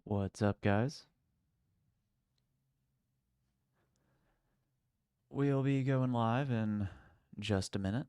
What's up, guys? We'll be going live in just a minute.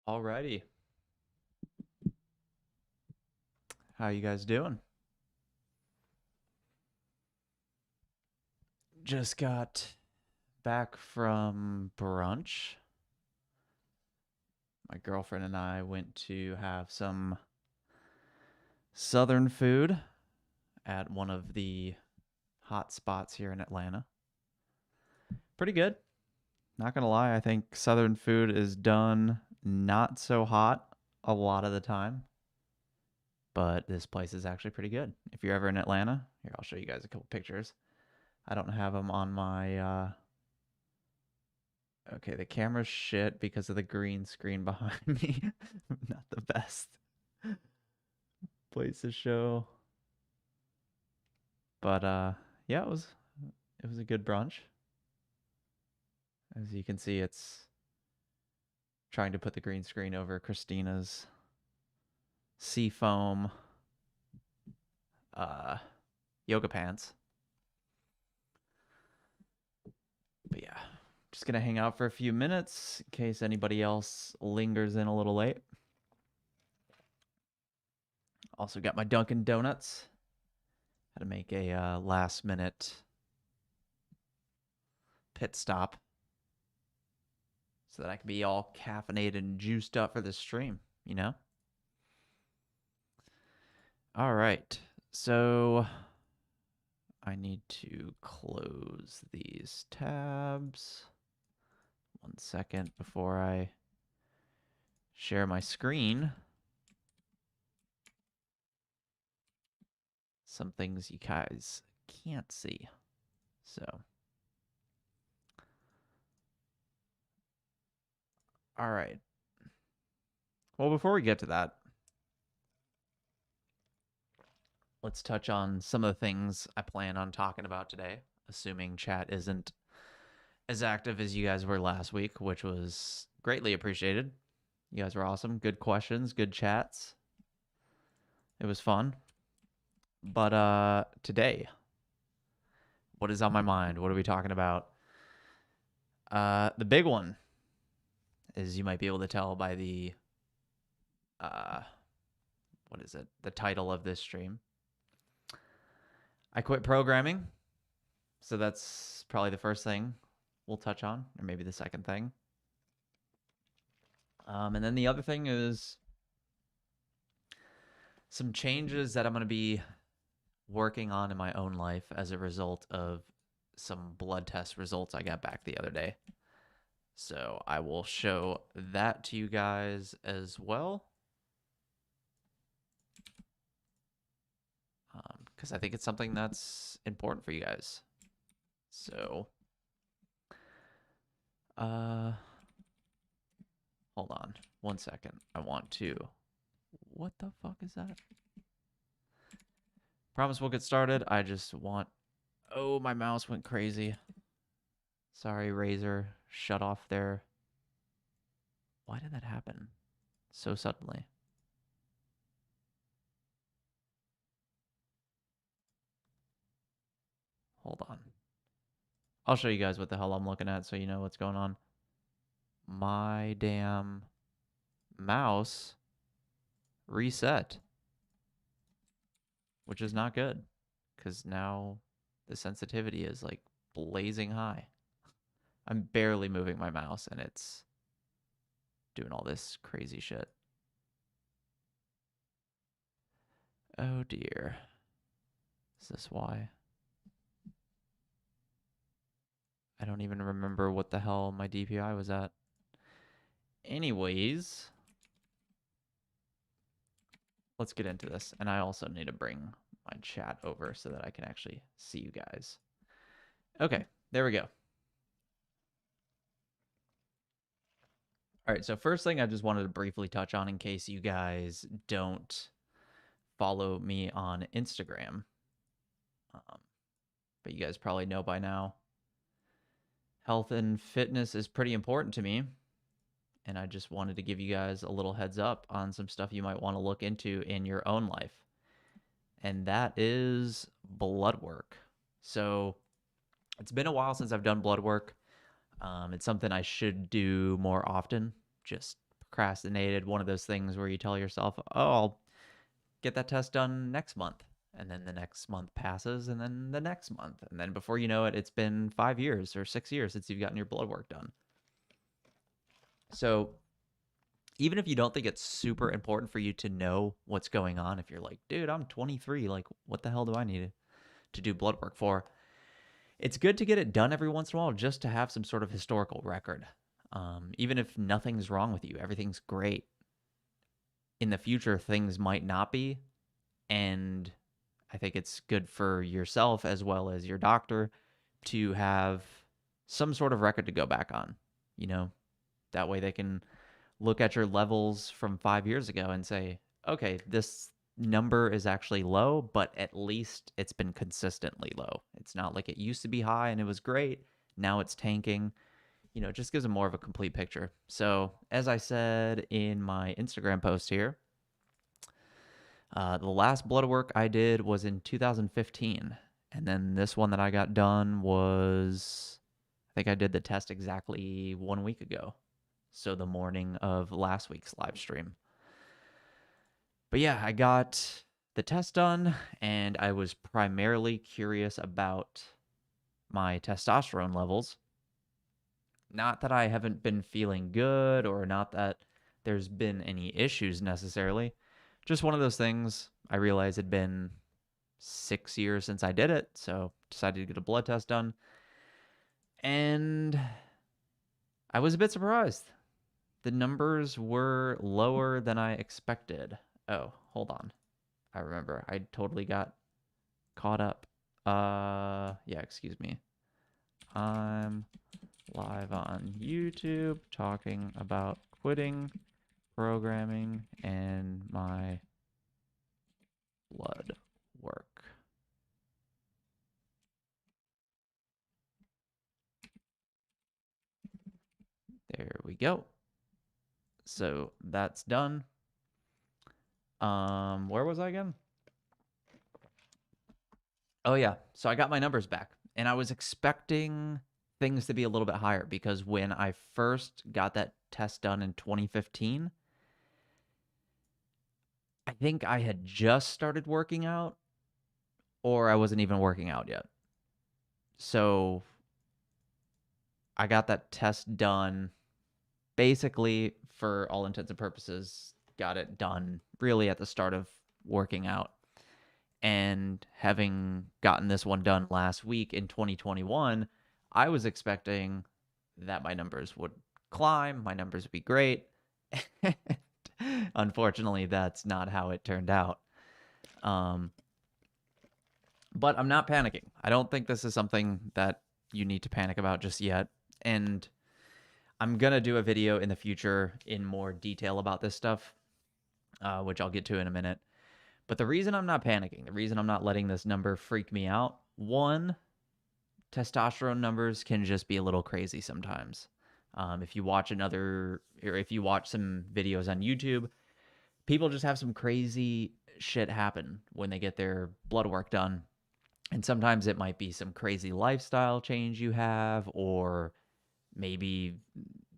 Alrighty. How you guys doing? Just got back from brunch. My girlfriend and I went to have some southern food at one of the hot spots here in Atlanta. Pretty good. Not gonna lie, I think southern food is done not so hot a lot of the time, but this place is actually pretty good. If you're ever in Atlanta, here, I'll show you guys a couple pictures. I don't have them on my okay, the camera's shit because of the green screen behind me. Not the best place to show. But yeah, it was a good brunch. As you can see, it's trying to put the green screen over Christina's seafoam uh yoga pants. But yeah, just gonna hang out for a few minutes in case anybody else lingers in a little late. Also got my Dunkin' Donuts. Had to make a last minute pit stop so that I can be all caffeinated and juiced up for this stream, you know? All right. So I need to close these tabs. 1 second before I share my screen. Some things you guys can't see. So, all right. Well, before we get to that, let's touch on some of the things I plan on talking about today, assuming chat isn't as active as you guys were last week, which was greatly appreciated. You guys were awesome. Good questions, good chats. It was fun. But today, what is on my mind? What are we talking about? The big one, as you might be able to tell by the uh what is it? The title of this stream. I quit programming. So that's probably the first thing we'll touch on, or maybe the second thing. And then the other thing is some changes that I'm going to be working on in my own life as a result of some blood test results I got back the other day. So I will show that to you guys as well. Because I think it's something that's important for you guys. So Uh, hold on 1 second. I want to. What the fuck is that? Promise we'll get started. I just want. Oh, my mouse went crazy. Sorry, Razer. Shut off there. Why did that happen so suddenly? Hold on. I'll show you guys what the hell I'm looking at so you know what's going on. My damn mouse reset, which is not good because now the sensitivity is like blazing high. I'm barely moving my mouse and it's doing all this crazy shit. Oh dear. Is this why? I don't even remember what the hell my DPI was at. Anyways, let's get into this. And I also need to bring my chat over so that I can actually see you guys. Okay, there we go. All right, so first thing I just wanted to briefly touch on in case you guys don't follow me on Instagram. But you guys probably know by now, health and fitness is pretty important to me. And I just wanted to give you guys a little heads up on some stuff you might want to look into in your own life. And that is blood work. So it's been a while since I've done blood work. It's something I should do more often. Just procrastinated. One of those things where you tell yourself, oh, I'll get that test done next month. And then the next month passes, and then the next month. And then before you know it, it's been 5 years or 6 years since you've gotten your blood work done. So even if you don't think it's super important for you to know what's going on, if you're like, dude, I'm 23, like, what the hell do I need to do blood work for? It's good to get it done every once in a while just to have some sort of historical record. Even if nothing's wrong with you, everything's great. In the future, things might not be. And I think it's good for yourself as well as your doctor to have some sort of record to go back on. You know, that way they can look at your levels from 5 years ago and say, okay, this number is actually low, but at least it's been consistently low. It's not like it used to be high and it was great. Now it's tanking. You know, it just gives them more of a complete picture. So, as I said in my Instagram post here, the last blood work I did was in 2015. And then this one that I got done was, I think I did the test exactly 1 week ago. So the morning of last week's live stream. But yeah, I got the test done and I was primarily curious about my testosterone levels. Not that I haven't been feeling good or not that there's been any issues necessarily. Just one of those things. I realized it had been 6 years since I did it, so decided to get a blood test done. And I was a bit surprised. The numbers were lower than I expected. Oh, hold on. I remember. I totally got caught up. Yeah, excuse me. I'm live on YouTube talking about quitting programming and my blood work. There we go. So that's done. Where was I again? Oh yeah. So I got my numbers back and I was expecting things to be a little bit higher because when I first got that test done in 2015, I think I had just started working out or I wasn't even working out yet. So I got that test done basically for all intents and purposes, got it done really at the start of working out. And having gotten this one done last week in 2021, I was expecting that my numbers would climb, my numbers would be great. Unfortunately, that's not how it turned out. But I'm not panicking. I don't think this is something that you need to panic about just yet. And I'm going to do a video in the future in more detail about this stuff, which I'll get to in a minute. But the reason I'm not panicking, the reason I'm not letting this number freak me out, one, testosterone numbers can just be a little crazy sometimes. If you watch if you watch some videos on YouTube, people just have some crazy shit happen when they get their blood work done. And sometimes it might be some crazy lifestyle change you have, or maybe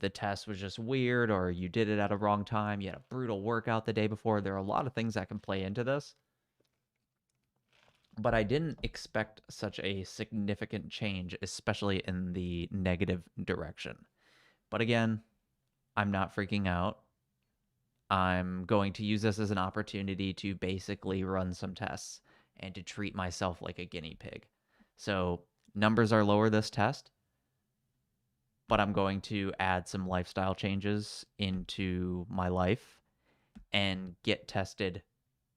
the test was just weird, or you did it at a wrong time. You had a brutal workout the day before. There are a lot of things that can play into this. But I didn't expect such a significant change, especially in the negative direction. But again, I'm not freaking out. I'm going to use this as an opportunity to basically run some tests and to treat myself like a guinea pig. So, numbers are lower this test, but I'm going to add some lifestyle changes into my life and get tested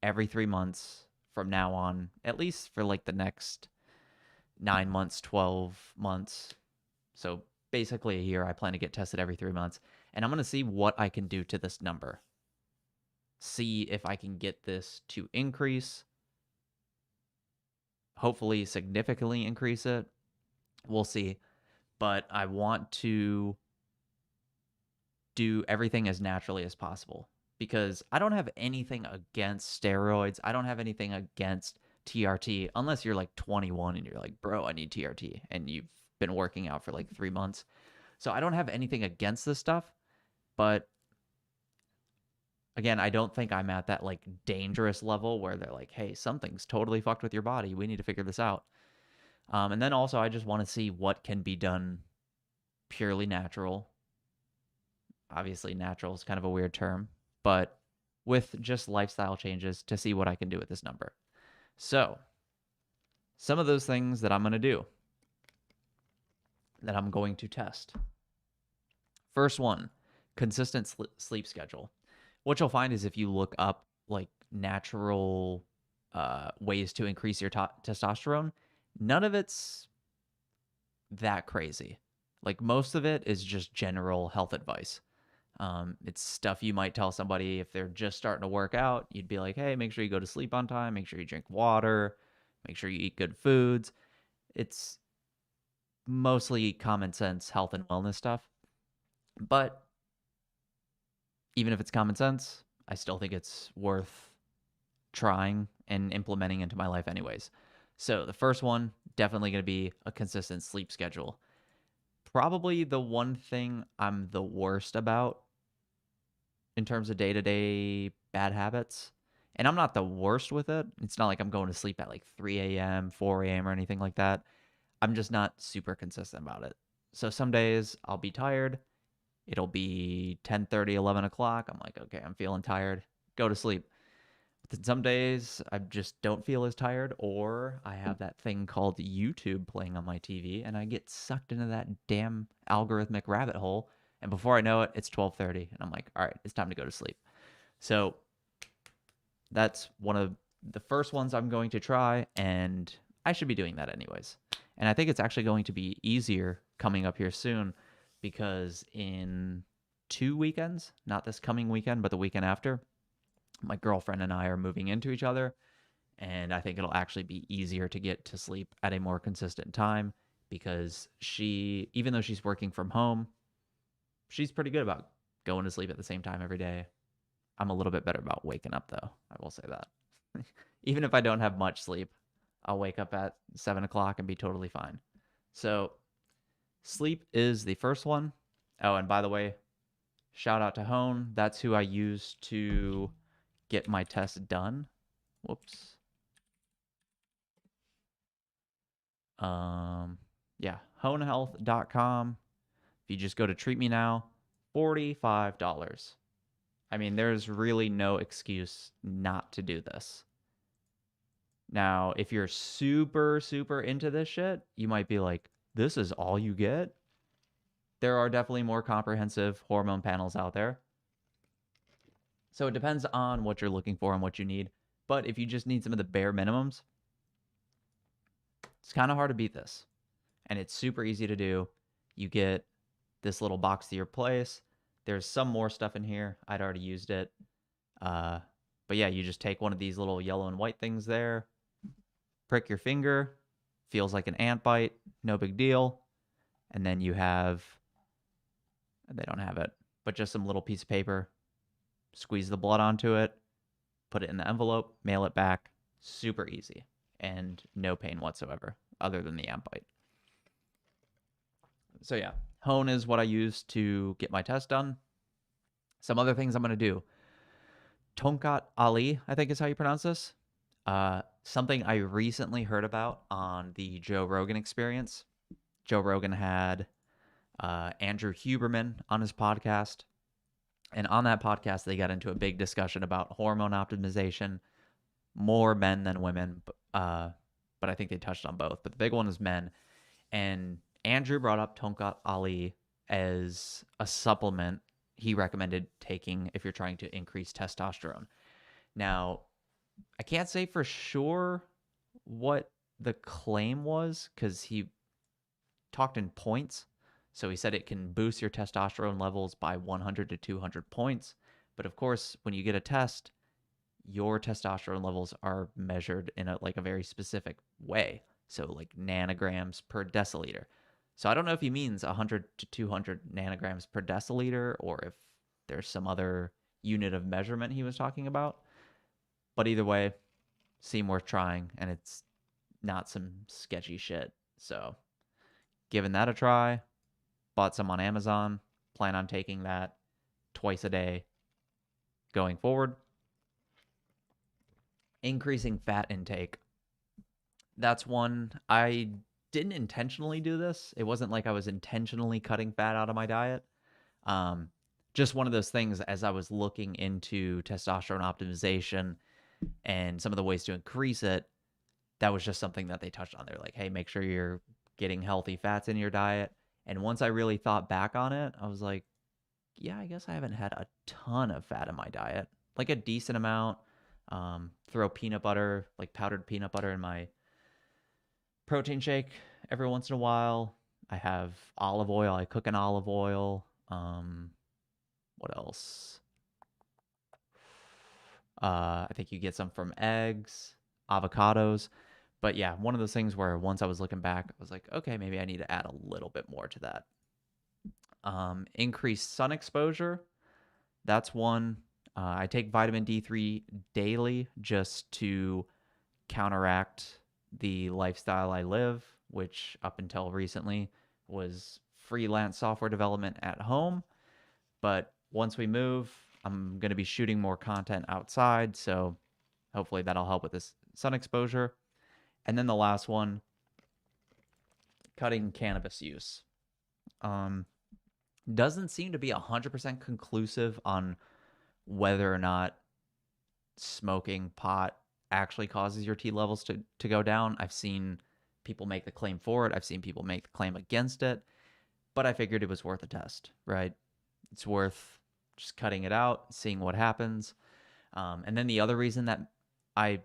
every 3 months from now on, at least for like the next 9 months, 12 months. So basically a year. I plan to get tested every 3 months. And I'm going to see what I can do to this number. See if I can get this to increase, hopefully significantly increase it. We'll see. But I want to do everything as naturally as possible because I don't have anything against steroids. I don't have anything against TRT unless you're like 21 and you're like, bro, I need TRT. And you've been working out for like 3 months. So I don't have anything against this stuff. But again, I don't think I'm at that like dangerous level where they're like, hey, something's totally fucked with your body. We need to figure this out. And then also, I just want to see what can be done purely natural. Obviously, natural is kind of a weird term, but with just lifestyle changes to see what I can do with this number. So, some of those things that I'm going to do, that I'm going to test. First one, consistent sleep schedule. What you'll find is if you look up like natural ways to increase your testosterone, none of it's that crazy. Like most of it is just general health advice. It's stuff you might tell somebody if they're just starting to work out. You'd be like, hey, make sure you go to sleep on time, make sure you drink water, make sure you eat good foods. It's mostly common sense health and wellness stuff. But even if it's common sense, I still think it's worth trying and implementing into my life anyways. So the first one, definitely going to be a consistent sleep schedule. Probably the one thing I'm the worst about in terms of day-to-day bad habits. And I'm not the worst with it. It's not like I'm going to sleep at like 3 a.m., 4 a.m. or anything like that. I'm just not super consistent about it. So some days I'll be tired. It'll be 10:30, 11 o'clock. I'm like, okay, I'm feeling tired. Go to sleep. But then some days I just don't feel as tired, or I have that thing called YouTube playing on my TV, and I get sucked into that damn algorithmic rabbit hole. And before I know it, it's 12:30, and I'm like, all right, it's time to go to sleep. So that's one of the first ones I'm going to try, and I should be doing that anyways. And I think it's actually going to be easier coming up here soon because in 2 weekends, not this coming weekend, but the weekend after, my girlfriend and I are moving into each other, and I think it'll actually be easier to get to sleep at a more consistent time because she, even though she's working from home, she's pretty good about going to sleep at the same time every day. I'm a little bit better about waking up, though. I will say that. Even if I don't have much sleep, I'll wake up at 7 o'clock and be totally fine. So, sleep is the first one. Oh, and by the way, shout out to Hone. That's who I use to get my test done. Whoops. Yeah, honehealth.com. If you just go to Treat Me Now, $45. I mean, there's really no excuse not to do this. Now, if you're super, super into this shit, you might be like, this is all you get? There are definitely more comprehensive hormone panels out there. So it depends on what you're looking for and what you need. But if you just need some of the bare minimums, it's kind of hard to beat this. And it's super easy to do. You get this little box to your place. There's some more stuff in here. I'd already used it. But yeah, you just take one of these little yellow and white things there, prick your finger, feels like an ant bite, no big deal. And then you have, they don't have it, but just some little piece of paper, squeeze the blood onto it, put it in the envelope, mail it back. Super easy and no pain whatsoever other than the ant bite. So yeah, hone is what I use to get my test done. Some other things I'm going to do. Tonkat Ali, I think is how you pronounce this. Something I recently heard about on the Joe Rogan Experience. Joe Rogan had Andrew Huberman on his podcast. And on that podcast, they got into a big discussion about hormone optimization, more men than women, but I think they touched on both. But the big one is men. And Andrew brought up Tonkat Ali as a supplement he recommended taking if you're trying to increase testosterone. Now, I can't say for sure what the claim was because he talked in points. So he said it can boost your testosterone levels by 100 to 200 points. But of course, when you get a test, your testosterone levels are measured in a very specific way. So like nanograms per deciliter. So I don't know if he means 100 to 200 nanograms per deciliter or if there's some other unit of measurement he was talking about. But either way, seemed worth trying, and it's not some sketchy shit. So giving that a try, bought some on Amazon, plan on taking that twice a day going forward. Increasing fat intake. That's one. I didn't intentionally do this. It wasn't like I was intentionally cutting fat out of my diet. Just one of those things as I was looking into testosterone optimization and some of the ways to increase it, that was just something that they touched on. They're like, hey, make sure you're getting healthy fats in your diet. And once I really thought back on it, I was like, yeah, I guess I haven't had a ton of fat in my diet, like a decent amount. Throw peanut butter, like powdered peanut butter in my protein shake every once in a while. I have olive oil. I cook in olive oil. What else? I think you get some from eggs, avocados. But yeah, one of those things where once I was looking back, I was like, okay, maybe I need to add a little bit more to that. Increased sun exposure. That's one. I take vitamin D3 daily just to counteract the lifestyle I live, which up until recently was freelance software development at home. But once we move, I'm going to be shooting more content outside. So hopefully that'll help with this sun exposure. And then the last one, cutting cannabis use. Doesn't seem to be 100% conclusive on whether or not smoking pot actually causes your T levels to go down. I've seen people make the claim for it. I've seen people make the claim against it. But I figured it was worth a test, right? It's worth just cutting it out, seeing what happens. And then the other reason that I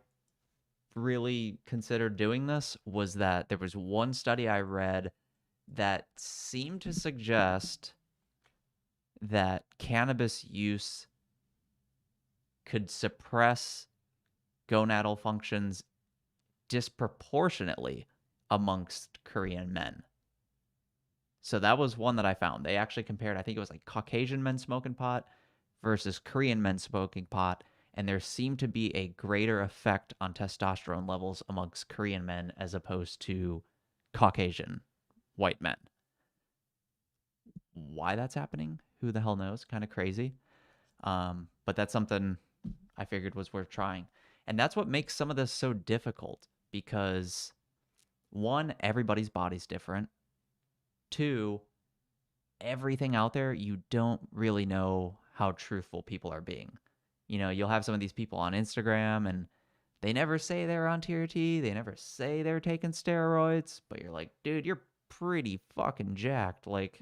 really considered doing this was that there was one study I read that seemed to suggest that cannabis use could suppress gonadal functions disproportionately amongst Korean men. So that was one that I found. They actually compared, I think it was like Caucasian men smoking pot versus Korean men smoking pot, and there seemed to be a greater effect on testosterone levels amongst Korean men as opposed to Caucasian white men. Why that's happening? Who the hell knows? Kind of crazy. But that's something I figured was worth trying. And that's what makes some of this so difficult because, one, everybody's body's different. Two, everything out there, you don't really know how truthful people are being. You know, you'll have some of these people on Instagram and they never say they're on TRT. They never say they're taking steroids. But you're like, dude, you're pretty fucking jacked. Like,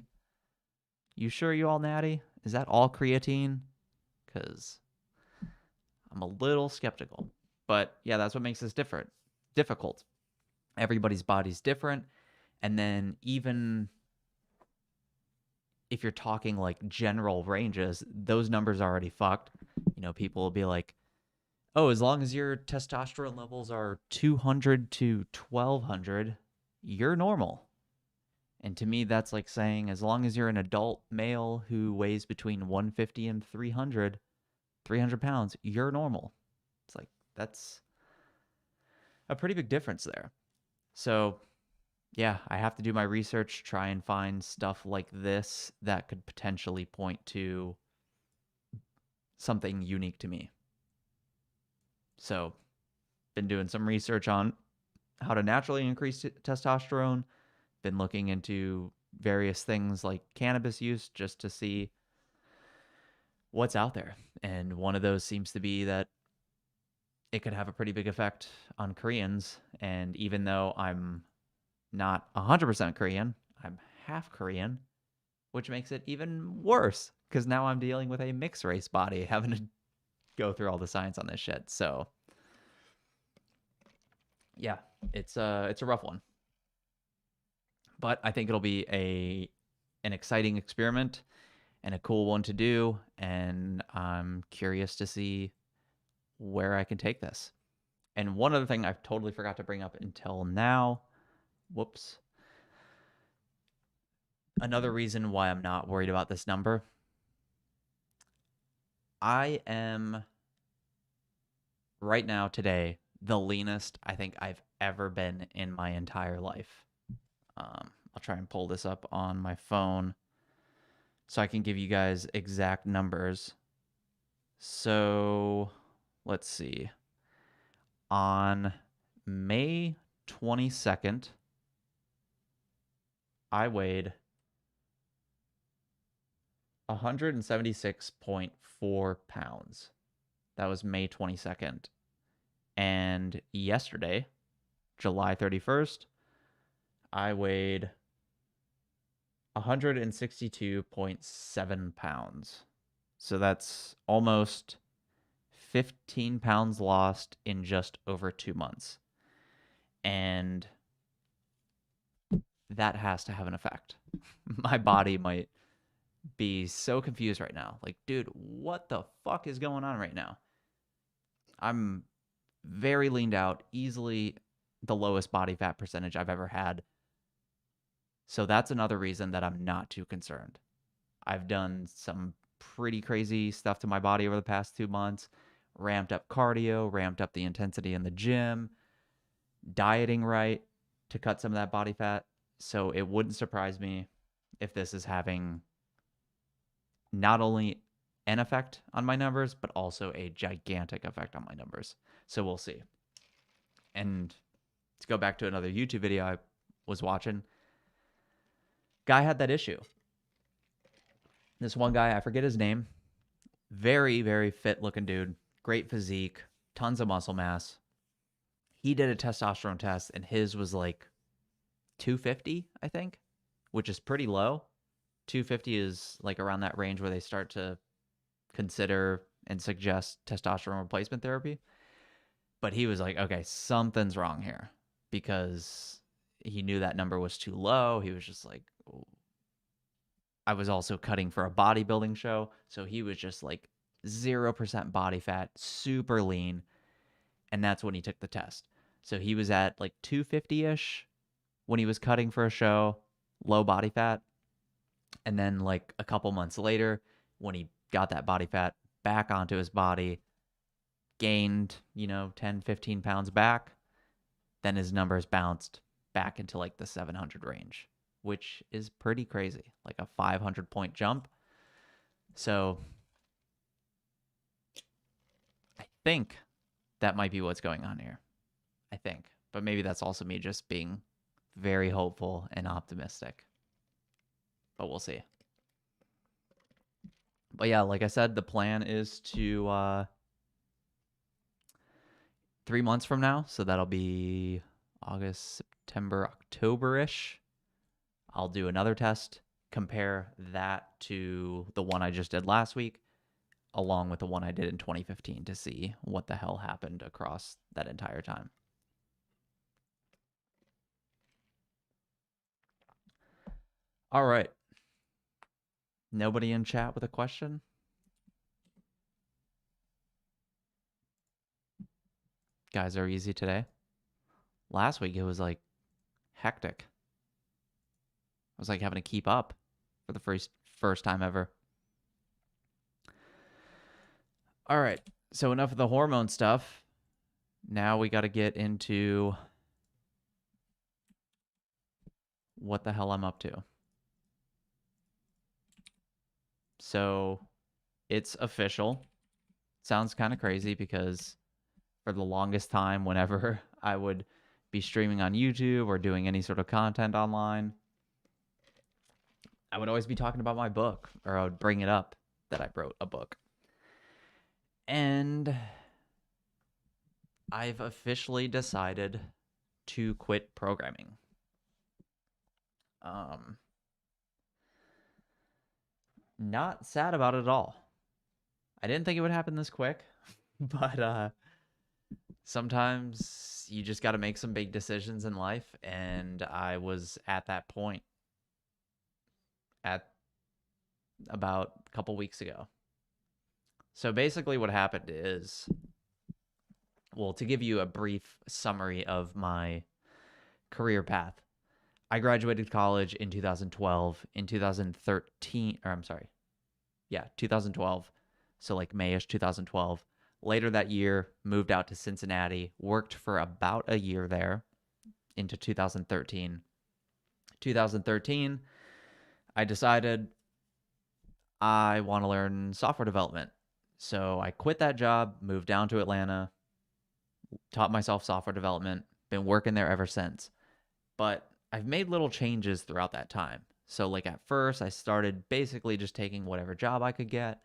you sure you all natty? Is that all creatine? Because I'm a little skeptical. But yeah, that's what makes this difficult. Everybody's body's different. And then even if you're talking like general ranges, those numbers are already fucked. People will be like, oh, as long as your testosterone levels are 200 to 1200, you're normal. And to me, that's like saying as long as you're an adult male who weighs between 150 and 300 pounds, you're normal. It's like, that's a pretty big difference there. So, yeah, I have to do my research, try and find stuff like this that could potentially point to something unique to me. So, been doing some research on how to naturally increase testosterone, been looking into various things like cannabis use just to see what's out there. And one of those seems to be that it could have a pretty big effect on Koreans. And even though I'm not 100% Korean, I'm half Korean, which makes it even worse because now I'm dealing with a mixed race body having to go through all the science on this shit. So, yeah, it's a rough one. But I think it'll be an exciting experiment and a cool one to do, and I'm curious to see where I can take this. And one other thing I've totally forgot to bring up until now. Whoops. Another reason why I'm not worried about this number. I am right now today the leanest I think I've ever been in my entire life. I'll try and pull this up on my phone so I can give you guys exact numbers. So let's see. On May 22nd, I weighed 176.4 pounds. That was May 22nd. And yesterday, July 31st, I weighed 162.7 pounds. So that's almost 15 pounds lost in just over 2 months. And that has to have an effect. My body might be so confused right now. Like, dude, what the fuck is going on right now? I'm very leaned out, easily the lowest body fat percentage I've ever had. So that's another reason that I'm not too concerned. I've done some pretty crazy stuff to my body over the past 2 months, ramped up cardio, ramped up the intensity in the gym, dieting right to cut some of that body fat. So it wouldn't surprise me if this is having not only an effect on my numbers, but also a gigantic effect on my numbers. So we'll see. And to go back to another YouTube video I was watching, guy had that issue. This one guy, I forget his name, very, very fit looking dude, great physique, tons of muscle mass. He did a testosterone test and his was like 250, I think, which is pretty low. 250 is like around that range where they start to consider and suggest testosterone replacement therapy. But he was like, okay, something's wrong here because he knew that number was too low. He was just like, I was also cutting for a bodybuilding show. So he was just like 0% body fat, super lean. And that's when he took the test. So he was at like 250 ish when he was cutting for a show, low body fat. And then like a couple months later, when he got that body fat back onto his body, gained, 10, 15 pounds back, then his numbers bounced back into like the 700 range, which is pretty crazy, like a 500-point jump. So I think that might be what's going on here. I think. But maybe that's also me just being very hopeful and optimistic. But we'll see. But yeah, like I said, the plan is to 3 months from now, so that'll be August, September, October-ish. I'll do another test, compare that to the one I just did last week, along with the one I did in 2015 to see what the hell happened across that entire time. All right. Nobody in chat with a question? Guys are easy today. Last week it was like hectic. I was like having to keep up for the first time ever. All right. So enough of the hormone stuff. Now we got to get into what the hell I'm up to. So it's official. Sounds kind of crazy because for the longest time, whenever I would be streaming on YouTube or doing any sort of content online, I would always be talking about my book, or I would bring it up that I wrote a book. And I've officially decided to quit programming. Not sad about it at all. I didn't think it would happen this quick, but sometimes you just got to make some big decisions in life, and I was at that point at about a couple weeks ago. So basically what happened is, well, to give you a brief summary of my career path, I graduated college in 2012. In 2013, or I'm sorry, yeah, 2012. So like Mayish 2012. Later that year, moved out to Cincinnati, worked for about a year there into 2013. 2013, I decided I want to learn software development. So I quit that job, moved down to Atlanta, taught myself software development, been working there ever since. But I've made little changes throughout that time. So like at first, I started basically just taking whatever job I could get.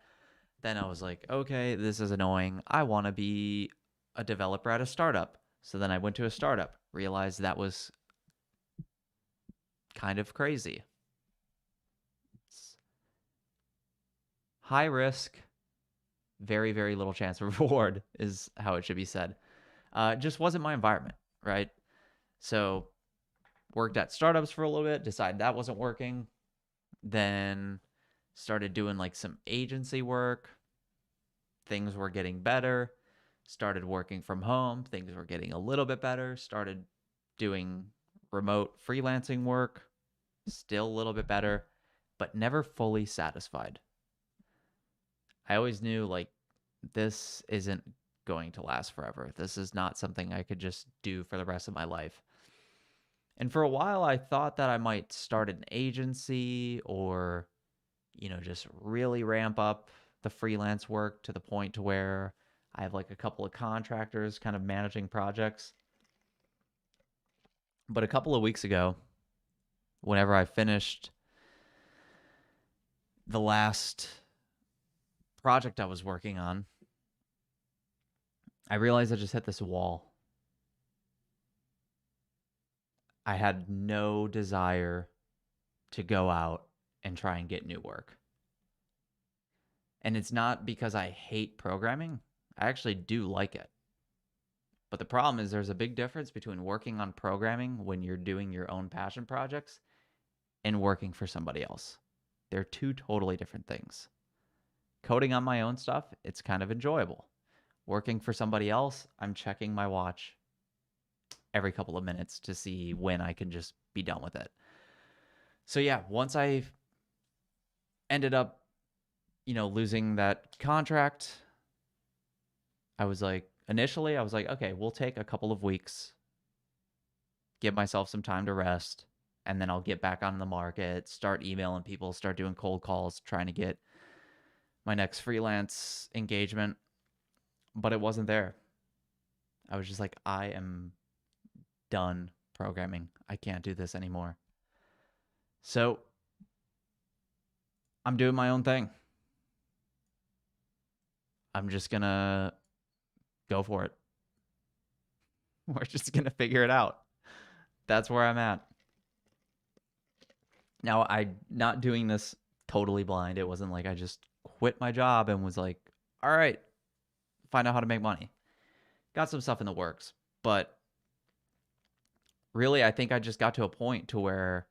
Then I was like, okay, this is annoying. I want to be a developer at a startup. So then I went to a startup, realized that was kind of crazy. It's high risk, very, very little chance of reward is how it should be said. Just wasn't my environment, right? So worked at startups for a little bit, decided that wasn't working. Then started doing like some agency work. Things were getting better. Started working from home. Things were getting a little bit better. Started doing remote freelancing work. Still a little bit better, but never fully satisfied. I always knew like this isn't going to last forever. This is not something I could just do for the rest of my life. And for a while, I thought that I might start an agency or, just really ramp up the freelance work to the point to where I have like a couple of contractors kind of managing projects. But a couple of weeks ago, whenever I finished the last project I was working on, I realized I just hit this wall. I had no desire to go out and try and get new work. And it's not because I hate programming. I actually do like it. But the problem is there's a big difference between working on programming when you're doing your own passion projects and working for somebody else. They're two totally different things. Coding on my own stuff, it's kind of enjoyable. Working for somebody else, I'm checking my watch every couple of minutes to see when I can just be done with it. So yeah, once I ended up, losing that contract, I was like, initially, I was like, okay, we'll take a couple of weeks, give myself some time to rest, and then I'll get back on the market, start emailing people, start doing cold calls, trying to get my next freelance engagement. But it wasn't there. I was just like, I am done programming. I can't do this anymore. So I'm doing my own thing. I'm just going to go for it. We're just going to figure it out. That's where I'm at. Now, I'm not doing this totally blind. It wasn't like I just quit my job and was like, all right, find out how to make money. Got some stuff in the works. But really, I think I just got to a point to where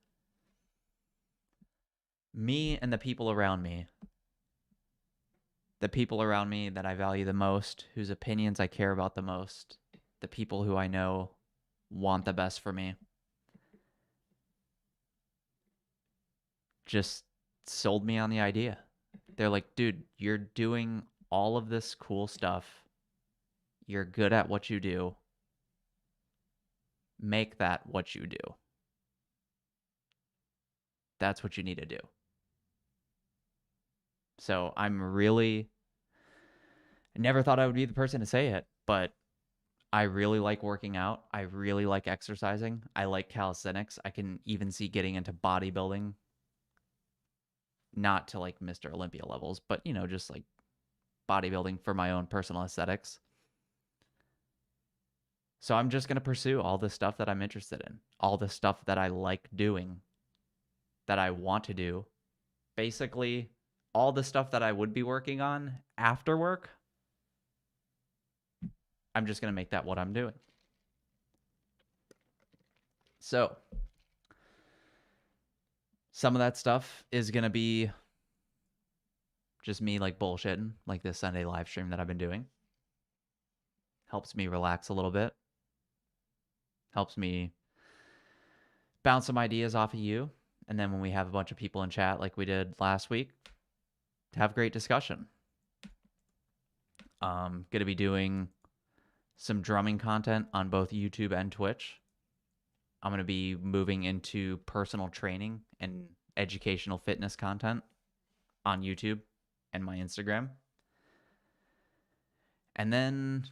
Me and the people around me, the people around me that I value the most, whose opinions I care about the most, the people who I know want the best for me, just sold me on the idea. They're like, dude, you're doing all of this cool stuff. You're good at what you do. Make that what you do. That's what you need to do. So I'm really, I never thought I would be the person to say it, but I really like working out. I really like exercising. I like calisthenics. I can even see getting into bodybuilding, not to like Mr. Olympia levels, but just like bodybuilding for my own personal aesthetics. So I'm just going to pursue all the stuff that I'm interested in, all the stuff that I like doing, that I want to do. Basically, all the stuff that I would be working on after work, I'm just going to make that what I'm doing. So, some of that stuff is going to be just me like bullshitting, like this Sunday live stream that I've been doing. Helps me relax a little bit. Helps me bounce some ideas off of you. And then when we have a bunch of people in chat like we did last week, to have great discussion. Going to be doing some drumming content on both YouTube and Twitch. I'm going to be moving into personal training and educational fitness content on YouTube and my Instagram. And then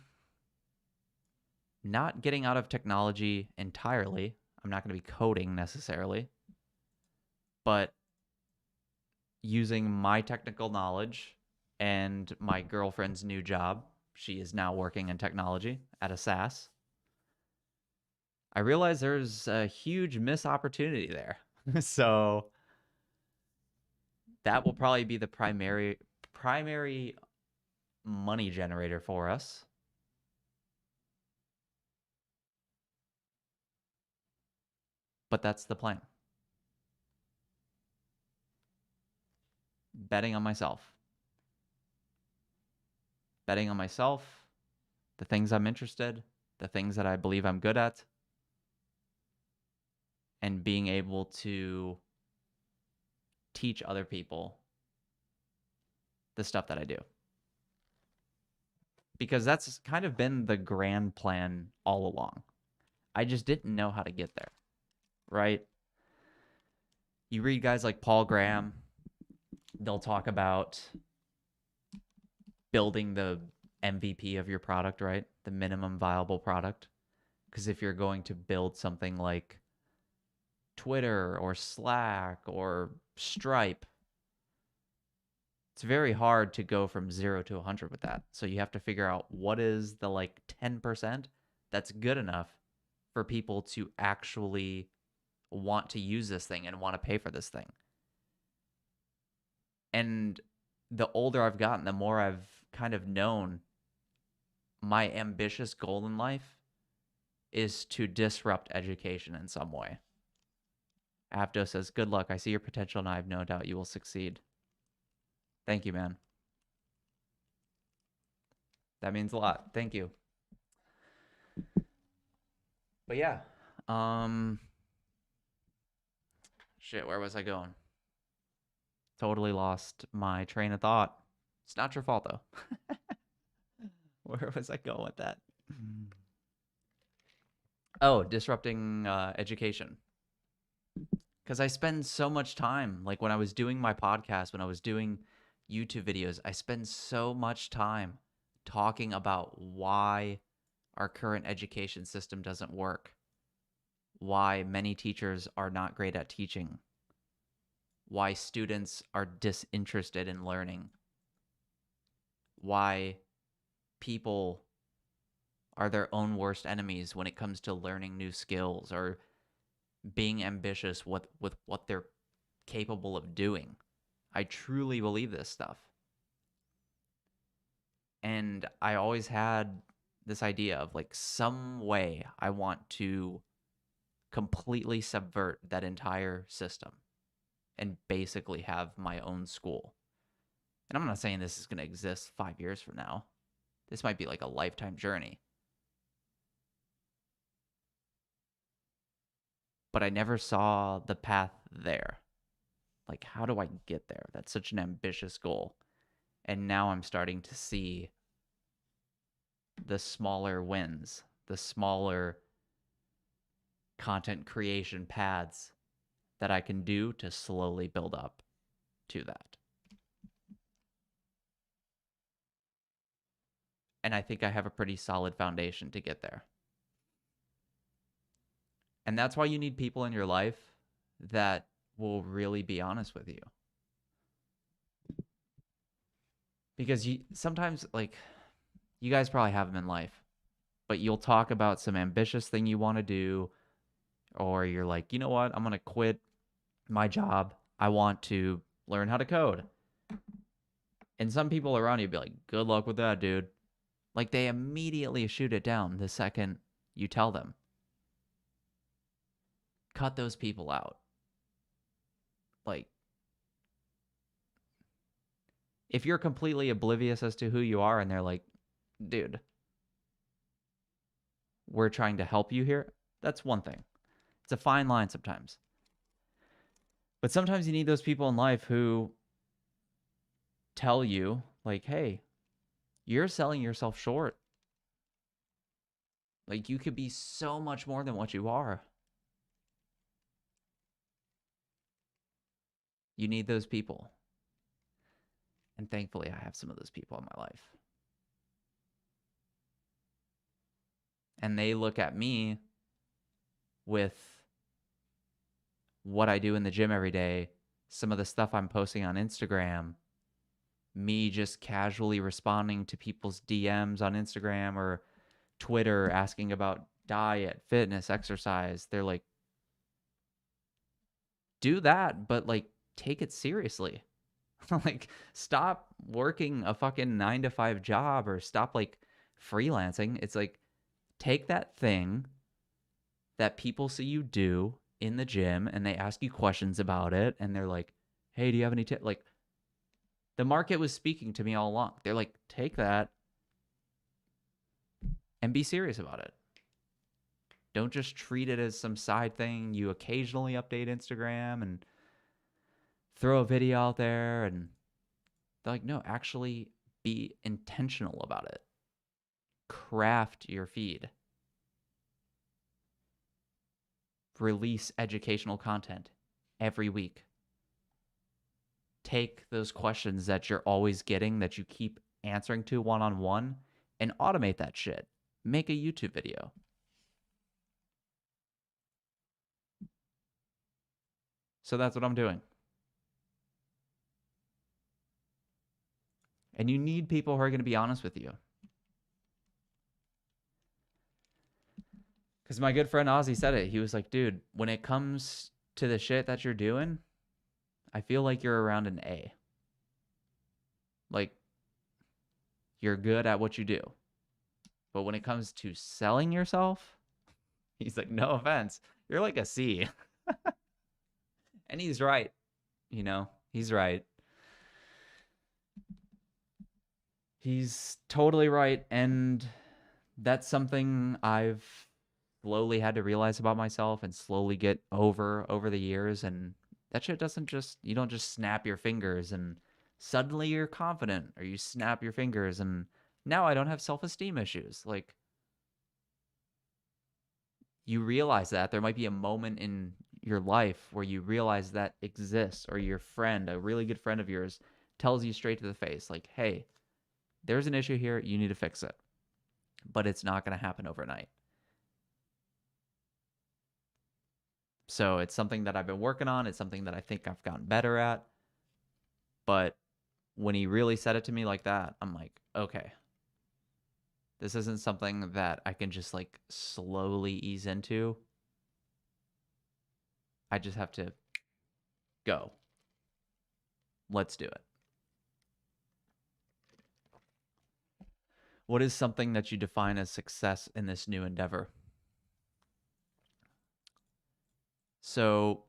not getting out of technology entirely. I'm not going to be coding necessarily, but using my technical knowledge and my girlfriend's new job. She is now working in technology at a SaaS. I realize there's a huge missed opportunity there. So that will probably be the primary money generator for us. But that's the plan. Betting on myself. Betting on myself, the things I'm interested, the things that I believe I'm good at, and being able to teach other people the stuff that I do. Because that's kind of been the grand plan all along. I just didn't know how to get there, right? You read guys like Paul Graham, they'll talk about building the MVP of your product, right? The minimum viable product. Because if you're going to build something like Twitter or Slack or Stripe, it's very hard to go from 0 to 100 with that. So you have to figure out what is the like 10% that's good enough for people to actually want to use this thing and want to pay for this thing. And the older I've gotten, the more I've kind of known my ambitious goal in life is to disrupt education in some way. Avdo says, good luck. I see your potential and I have no doubt you will succeed. Thank you, man. That means a lot. Thank you. But yeah. Shit, where was I going? Totally lost my train of thought. It's not your fault, though. Where was I going with that? Oh, disrupting education. Because I spend so much time, like when I was doing my podcast, when I was doing YouTube videos, I spend so much time talking about why our current education system doesn't work, why many teachers are not great at teaching, why students are disinterested in learning, why people are their own worst enemies when it comes to learning new skills or being ambitious with what they're capable of doing. I truly believe this stuff. And I always had this idea of like some way I want to completely subvert that entire system. and basically have my own school. And I'm not saying this is going to exist 5 years from now. This might be like a lifetime journey. But I never saw the path there. Like, how do I get there? That's such an ambitious goal. And now I'm starting to see the smaller wins, the smaller content creation paths that I can do to slowly build up to that. And I think I have a pretty solid foundation to get there. And that's why you need people in your life that will really be honest with you. Because you sometimes, like, you guys probably have them in life, but you'll talk about some ambitious thing you want to do, or you're like, you know what, I'm going to quit my job. I want to learn how to code. And some people around you be like, good luck with that, dude. Like, they immediately shoot it down the second you tell them. Cut those people out. Like, if you're completely oblivious as to who you are and they're like, dude, we're trying to help you here, that's one thing. It's a fine line sometimes. But sometimes you need those people in life who tell you, like, hey, you're selling yourself short. Like, you could be so much more than what you are. You need those people. And thankfully, I have some of those people in my life. And they look at me with what I do in the gym every day, some of the stuff I'm posting on Instagram, me just casually responding to people's DMs on Instagram or Twitter asking about diet, fitness, exercise. They're like, do that, but like take it seriously. Like, stop working a fucking 9 to 5 job or stop like freelancing. It's like, take that thing that people see you do in the gym and they ask you questions about it and they're like, hey, do you have any tips? Like, the market was speaking to me all along. They're like, take that and be serious about it. Don't just treat it as some side thing. You occasionally update Instagram and throw a video out there, and they're like, no, actually be intentional about it. Craft your feed. Release educational content every week. Take those questions that you're always getting, that you keep answering to one-on-one, and automate that shit. Make a YouTube video. So that's what I'm doing. And you need people who are going to be honest with you. Because my good friend Ozzy said it. He was like, dude, when it comes to the shit that you're doing, I feel like you're around an A. Like, you're good at what you do. But when it comes to selling yourself, he's like, no offense, you're like a C. And he's right. You know, he's right. He's totally right. And that's something I've slowly had to realize about myself and slowly get over the years. And that shit doesn't just, you don't just snap your fingers and suddenly you're confident, or you snap your fingers and now I don't have self-esteem issues. Like, you realize that there might be a moment in your life where you realize that exists, or your friend, a really good friend of yours, tells you straight to the face, like, hey, there's an issue here, you need to fix it. But it's not going to happen overnight. So it's something that I've been working on. It's something that I think I've gotten better at. But when he really said it to me like that, I'm like, okay, this isn't something that I can just like slowly ease into. I just have to go. Let's do it. What is something that you define as success in this new endeavor? So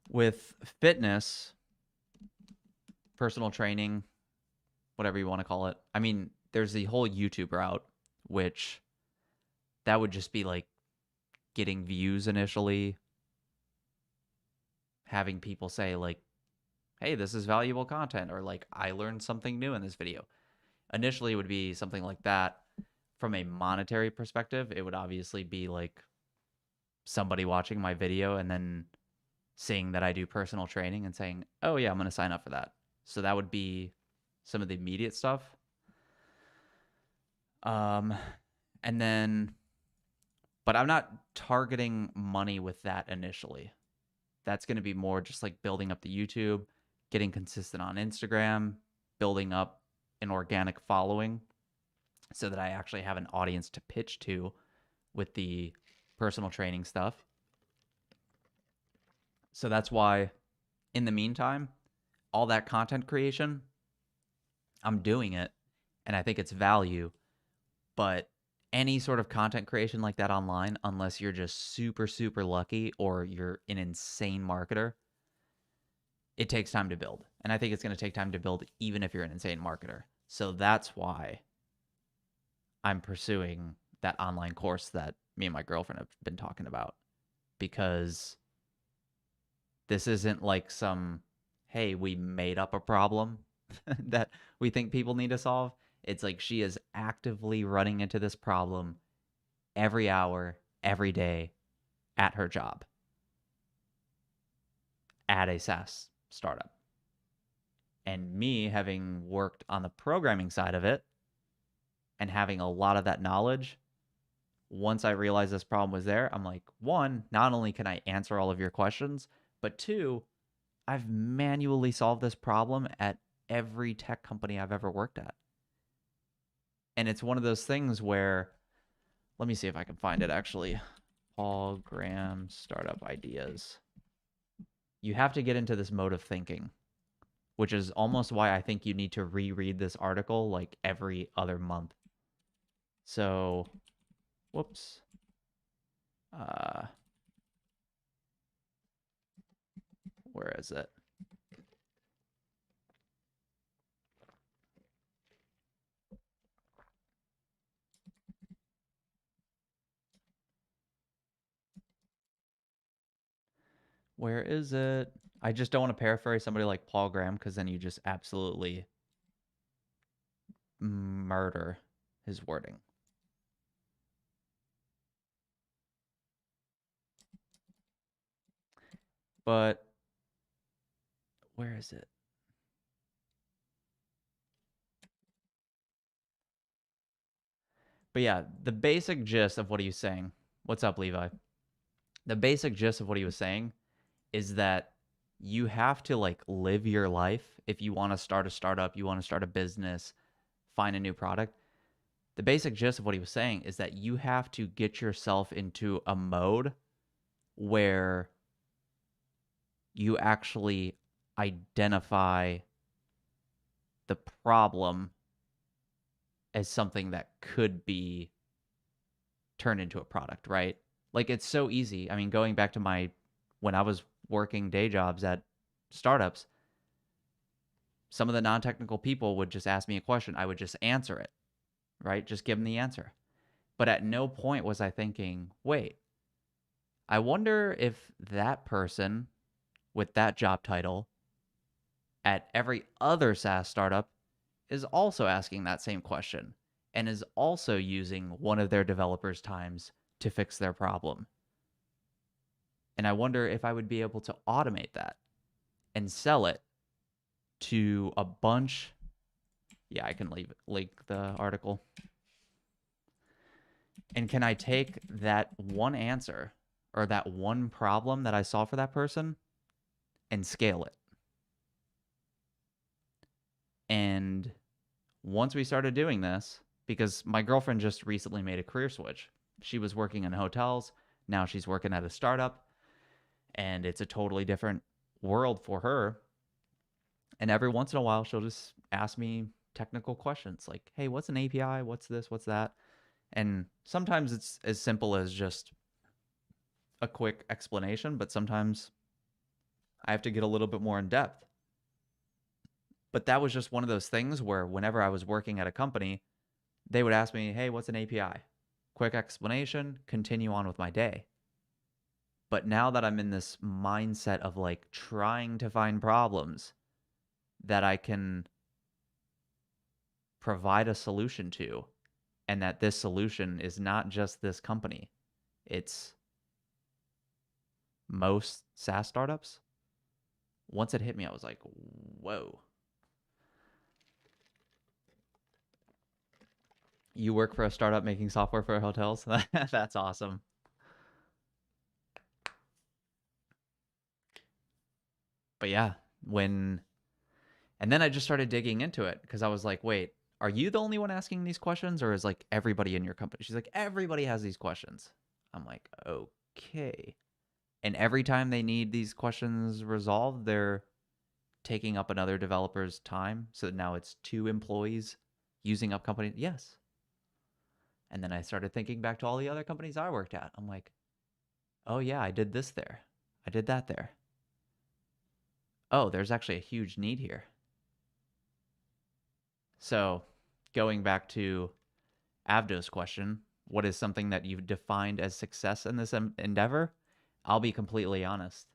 With fitness, personal training, whatever you want to call it. I mean, there's the whole YouTube route, which that would just be like getting views initially, having people say like, "Hey, this is valuable content," or like, "I learned something new in this video." Initially, it would be something like that. From a monetary perspective, it would obviously be like somebody watching my video and then seeing that I do personal training and saying, "Oh yeah, I'm going to sign up for that." So that would be some of the immediate stuff. Um, and then, but I'm not targeting money with that initially. That's going to be more just like building up the YouTube, getting consistent on Instagram, building up an organic following so that I actually have an audience to pitch to with the personal training stuff. So that's why, in the meantime, all that content creation, I'm doing it and I think it's value. But any sort of content creation like that online, unless you're just super, super lucky or you're an insane marketer, it takes time to build. And I think it's going to take time to build even if you're an insane marketer. So that's why I'm pursuing that online course that me and my girlfriend have been talking about, because this isn't like some, hey, we made up a problem that we think people need to solve. It's like she is actively running into this problem every hour, every day at her job at a SaaS startup. And me having worked on the programming side of it and having a lot of that knowledge, once I realized this problem was there, I'm like, one, not only can I answer all of your questions, but two, I've manually solved this problem at every tech company I've ever worked at. And it's one of those things where, let me see if I can find it actually. Paul Graham startup ideas. You have to get into this mode of thinking, which is almost why I think you need to reread this article like every other month. So, whoops. Uh, where is it? Where is it? I just don't want to paraphrase somebody like Paul Graham because then you just absolutely murder his wording. But where is it? But yeah, the basic gist of what he was saying. What's up, Levi? The basic gist of what he was saying is that you have to like live your life if you want to start a startup, you want to start a business, find a new product. The basic gist of what he was saying is that you have to get yourself into a mode where you actually identify the problem as something that could be turned into a product, right? Like it's so easy. I mean, going back to my when I was working day jobs at startups, some of the non-technical people would just ask me a question. I would just answer it, right? Just give them the answer. But at no point was I thinking, wait, I wonder if that person with that job title at every other SaaS startup is also asking that same question and is also using one of their developers' times to fix their problem. And I wonder if I would be able to automate that and sell it to a bunch. Yeah, I can link the article. And can I take that one answer or that one problem that I saw for that person and scale it? And once we started doing this, because my girlfriend just recently made a career switch. She was working in hotels, now she's working at a startup, and it's a totally different world for her. And every once in a while, she'll just ask me technical questions like, hey, what's an API? What's this? What's that? And sometimes it's as simple as just a quick explanation, but sometimes I have to get a little bit more in depth. But that was just one of those things where whenever I was working at a company, they would ask me, hey, what's an API? Quick explanation, continue on with my day. But now that I'm in this mindset of like trying to find problems that I can provide a solution to, and that this solution is not just this company, it's most SaaS startups. Once it hit me, I was like, whoa. You work for a startup making software for hotels? That's awesome. But yeah, when and then I just started digging into it because I was like, wait, are you the only one asking these questions or is like everybody in your company? She's like, everybody has these questions. I'm like, okay. And every time they need these questions resolved, they're taking up another developer's time. So now it's 2 employees using up company. Yes. And then I started thinking back to all the other companies I worked at. I'm like, oh yeah, I did this there. I did that there. Oh, there's actually a huge need here. So going back to Avdo's question, what is something that you've defined as success in this endeavor? I'll be completely honest.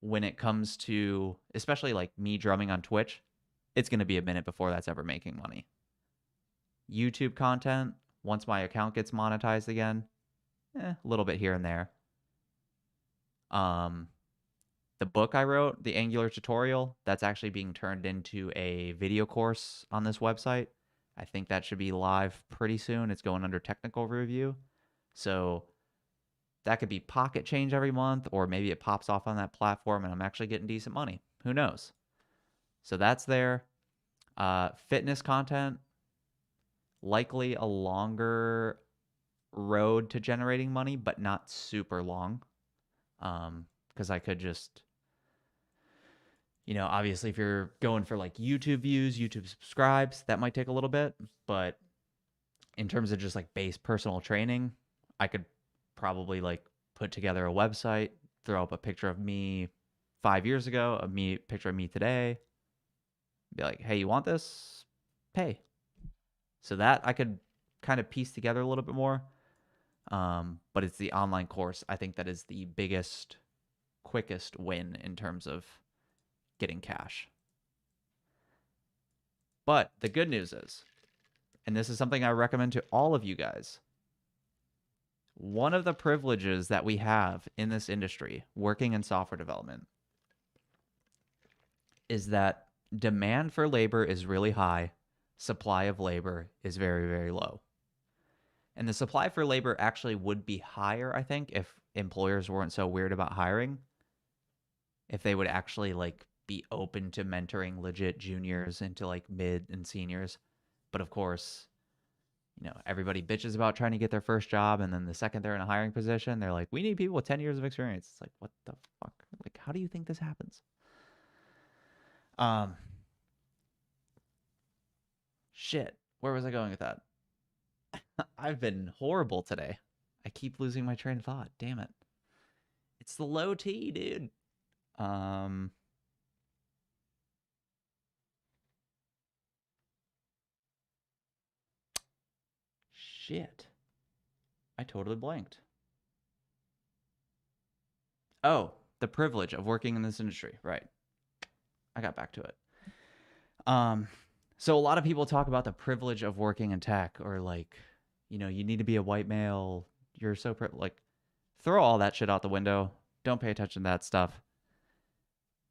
When it comes to, especially like me drumming on Twitch, it's going to be a minute before that's ever making money. YouTube content, once my account gets monetized again, a little bit here and there. Um, the book I wrote, the Angular tutorial, that's actually being turned into a video course on this website. I think that should be live pretty soon. It's going under technical review. So that could be pocket change every month, or maybe it pops off on that platform and I'm actually getting decent money. Who knows? So that's there. Fitness content, likely a longer road to generating money, but not super long. Because I could just, obviously if you're going for like YouTube views, YouTube subscribes, that might take a little bit. But in terms of just like base personal training, I could probably like put together a website, throw up a picture of me 5 years ago, picture of me today, be like, hey, you want this? Pay. So that I could kind of piece together a little bit more. But it's the online course, I think, that is the biggest, quickest win in terms of getting cash. But the good news is, and this is something I recommend to all of you guys, one of the privileges that we have in this industry, working in software development, is that demand for labor is really high, supply of labor is very, very low. And the supply for labor actually would be higher, I think, if employers weren't so weird about hiring. If they would actually like be open to mentoring legit juniors into like mid and seniors. But of course, everybody bitches about trying to get their first job, and then the second they're in a hiring position, they're like, we need people with 10 years of experience. It's like, what the fuck? Like, how do you think this happens? Shit. Where was I going with that? I've been horrible today. I keep losing my train of thought. Damn it. It's the low T, dude. Um Shit. I totally blanked. Oh, the privilege of working in this industry. Right. I got back to it. So a lot of people talk about the privilege of working in tech, or like, you need to be a white male. You're so like, throw all that shit out the window. Don't pay attention to that stuff.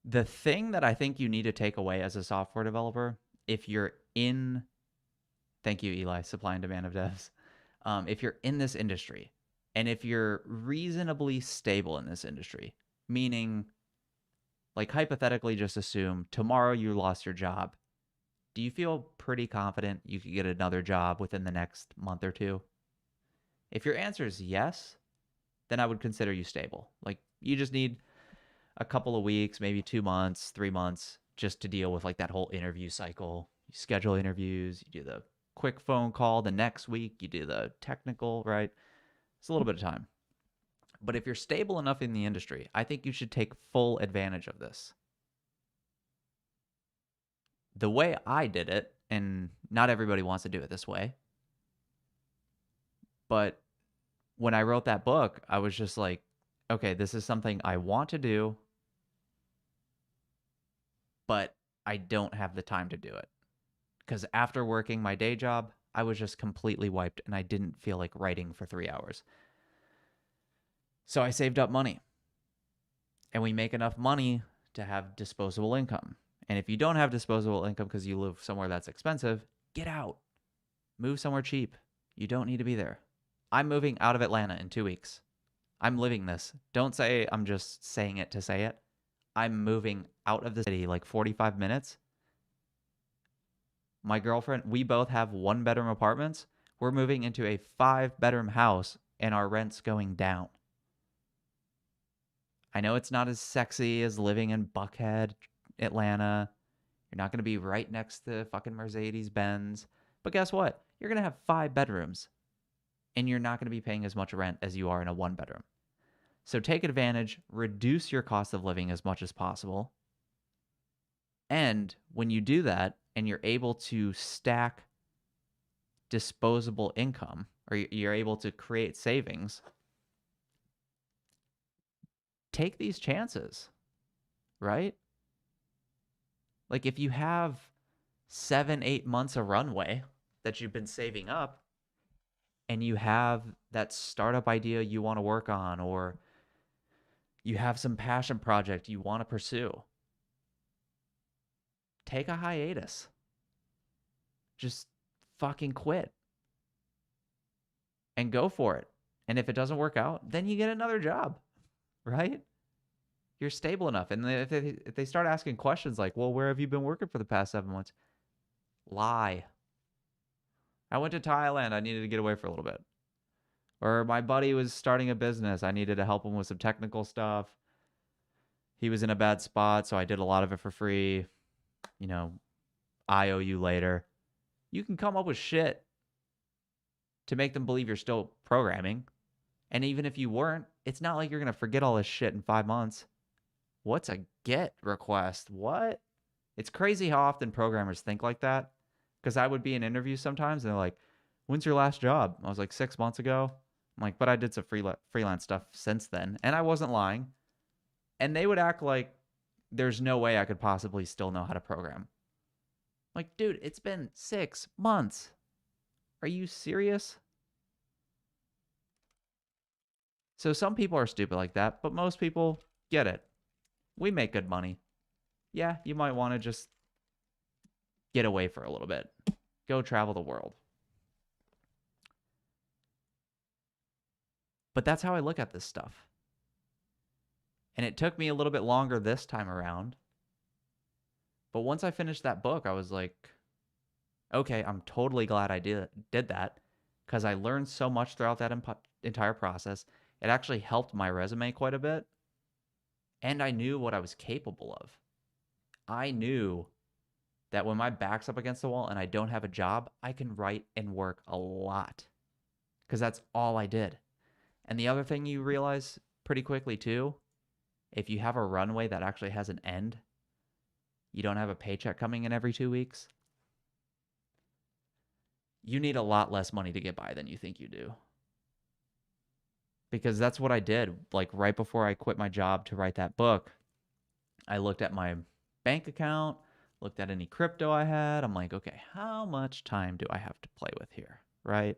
The thing that I think you need to take away as a software developer, if you're in, thank you, Eli, supply and demand of devs. If you're in this industry, and if you're reasonably stable in this industry, meaning, like, hypothetically, just assume tomorrow you lost your job. Do you feel pretty confident you could get another job within the next month or two? If your answer is yes, then I would consider you stable. Like, you just need a couple of weeks, maybe 2 months, 3 months, just to deal with like that whole interview cycle. You schedule interviews, you do the quick phone call the next week, you do the technical, right? It's a little bit of time. But if you're stable enough in the industry, I think you should take full advantage of this. The way I did it, and not everybody wants to do it this way, but when I wrote that book, I was just like, okay, this is something I want to do, but I don't have the time to do it. Because after working my day job, I was just completely wiped and I didn't feel like writing for 3 hours. So I saved up money. And we make enough money to have disposable income. And if you don't have disposable income because you live somewhere that's expensive, get out. Move somewhere cheap. You don't need to be there. I'm moving out of Atlanta in 2 weeks. I'm living this. Don't say I'm just saying it to say it. I'm moving out of the city like 45 minutes. My girlfriend, we both have 1-bedroom apartments. We're moving into a 5-bedroom house and our rent's going down. I know it's not as sexy as living in Buckhead, Atlanta. You're not going to be right next to fucking Mercedes Benz. But guess what? You're going to have 5 bedrooms and you're not going to be paying as much rent as you are in a 1-bedroom. So take advantage, reduce your cost of living as much as possible. And when you do that and you're able to stack disposable income or you're able to create savings, take these chances, right? Like if you have 7-8 months of runway that you've been saving up and you have that startup idea you want to work on, or you have some passion project you want to pursue, take a hiatus. Just fucking quit and go for it. And if it doesn't work out, then you get another job, right? You're stable enough. And if they start asking questions like, well, where have you been working for the past 7 months? Lie. I went to Thailand. I needed to get away for a little bit. Or my buddy was starting a business. I needed to help him with some technical stuff. He was in a bad spot, so I did a lot of it for free. You know, I owe you later. You can come up with shit to make them believe you're still programming. And even if you weren't, it's not like you're going to forget all this shit in 5 months. What's a GET request? What? It's crazy how often programmers think like that. Because I would be in interviews sometimes and they're like, when's your last job? I was like, 6 months ago. I'm like, but I did some freelance stuff since then. And I wasn't lying. And they would act like there's no way I could possibly still know how to program. Like, dude, it's been 6 months. Are you serious? So some people are stupid like that, but most people get it. We make good money. Yeah, you might want to just get away for a little bit. Go travel the world. But that's how I look at this stuff. And it took me a little bit longer this time around. But once I finished that book, I was like, okay, I'm totally glad I did that because I learned so much throughout that entire process. It actually helped my resume quite a bit. And I knew what I was capable of. I knew that when my back's up against the wall and I don't have a job, I can write and work a lot because that's all I did. And the other thing you realize pretty quickly too, if you have a runway that actually has an end, you don't have a paycheck coming in every 2 weeks, you need a lot less money to get by than you think you do. Because that's what I did. Like right before I quit my job to write that book, I looked at my bank account, looked at any crypto I had. I'm like, okay, how much time do I have to play with here? Right.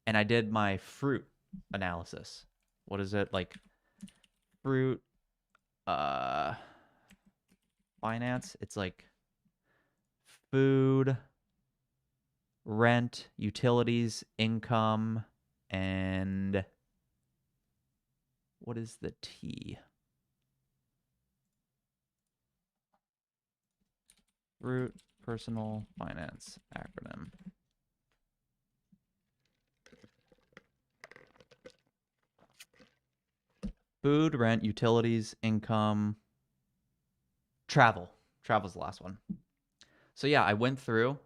And I did my fruit analysis. What is it? Like fruit finance. It's like food, rent, utilities, income, and what is the T? Fruit personal finance acronym. Food, rent, utilities, income, travel. Travel's the last one. So yeah, I went through,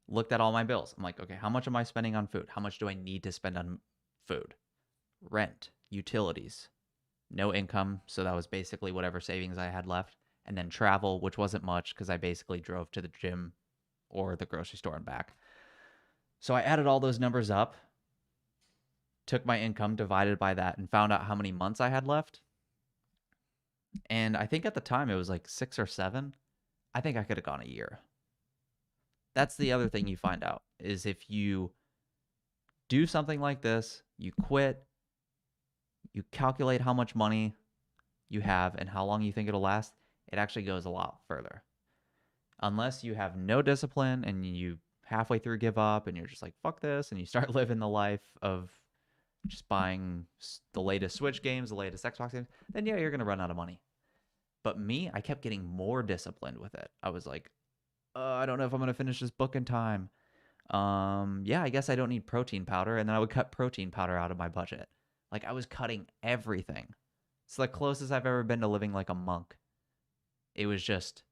looked at all my bills. I'm like, okay, how much am I spending on food? How much do I need to spend on food? rent, utilities, no income. So that was basically whatever savings I had left. And then travel, which wasn't much because I basically drove to the gym or the grocery store and back. So I added all those numbers up, took my income, divided by that, and found out how many months I had left. And I think at the time it was like 6 or 7. I think I could have gone a year. That's the other thing you find out is if you do something like this, you quit, you calculate how much money you have and how long you think it'll last, it actually goes a lot further. Unless you have no discipline and you halfway through give up and you're just like, fuck this, and you start living the life of just buying the latest Switch games, the latest Xbox games, then yeah, you're going to run out of money. But me, I kept getting more disciplined with it. I was like, I don't know if I'm going to finish this book in time. Yeah, I guess I don't need protein powder. And then I would cut protein powder out of my budget. Like I was cutting everything. It's the closest I've ever been to living like a monk. It was just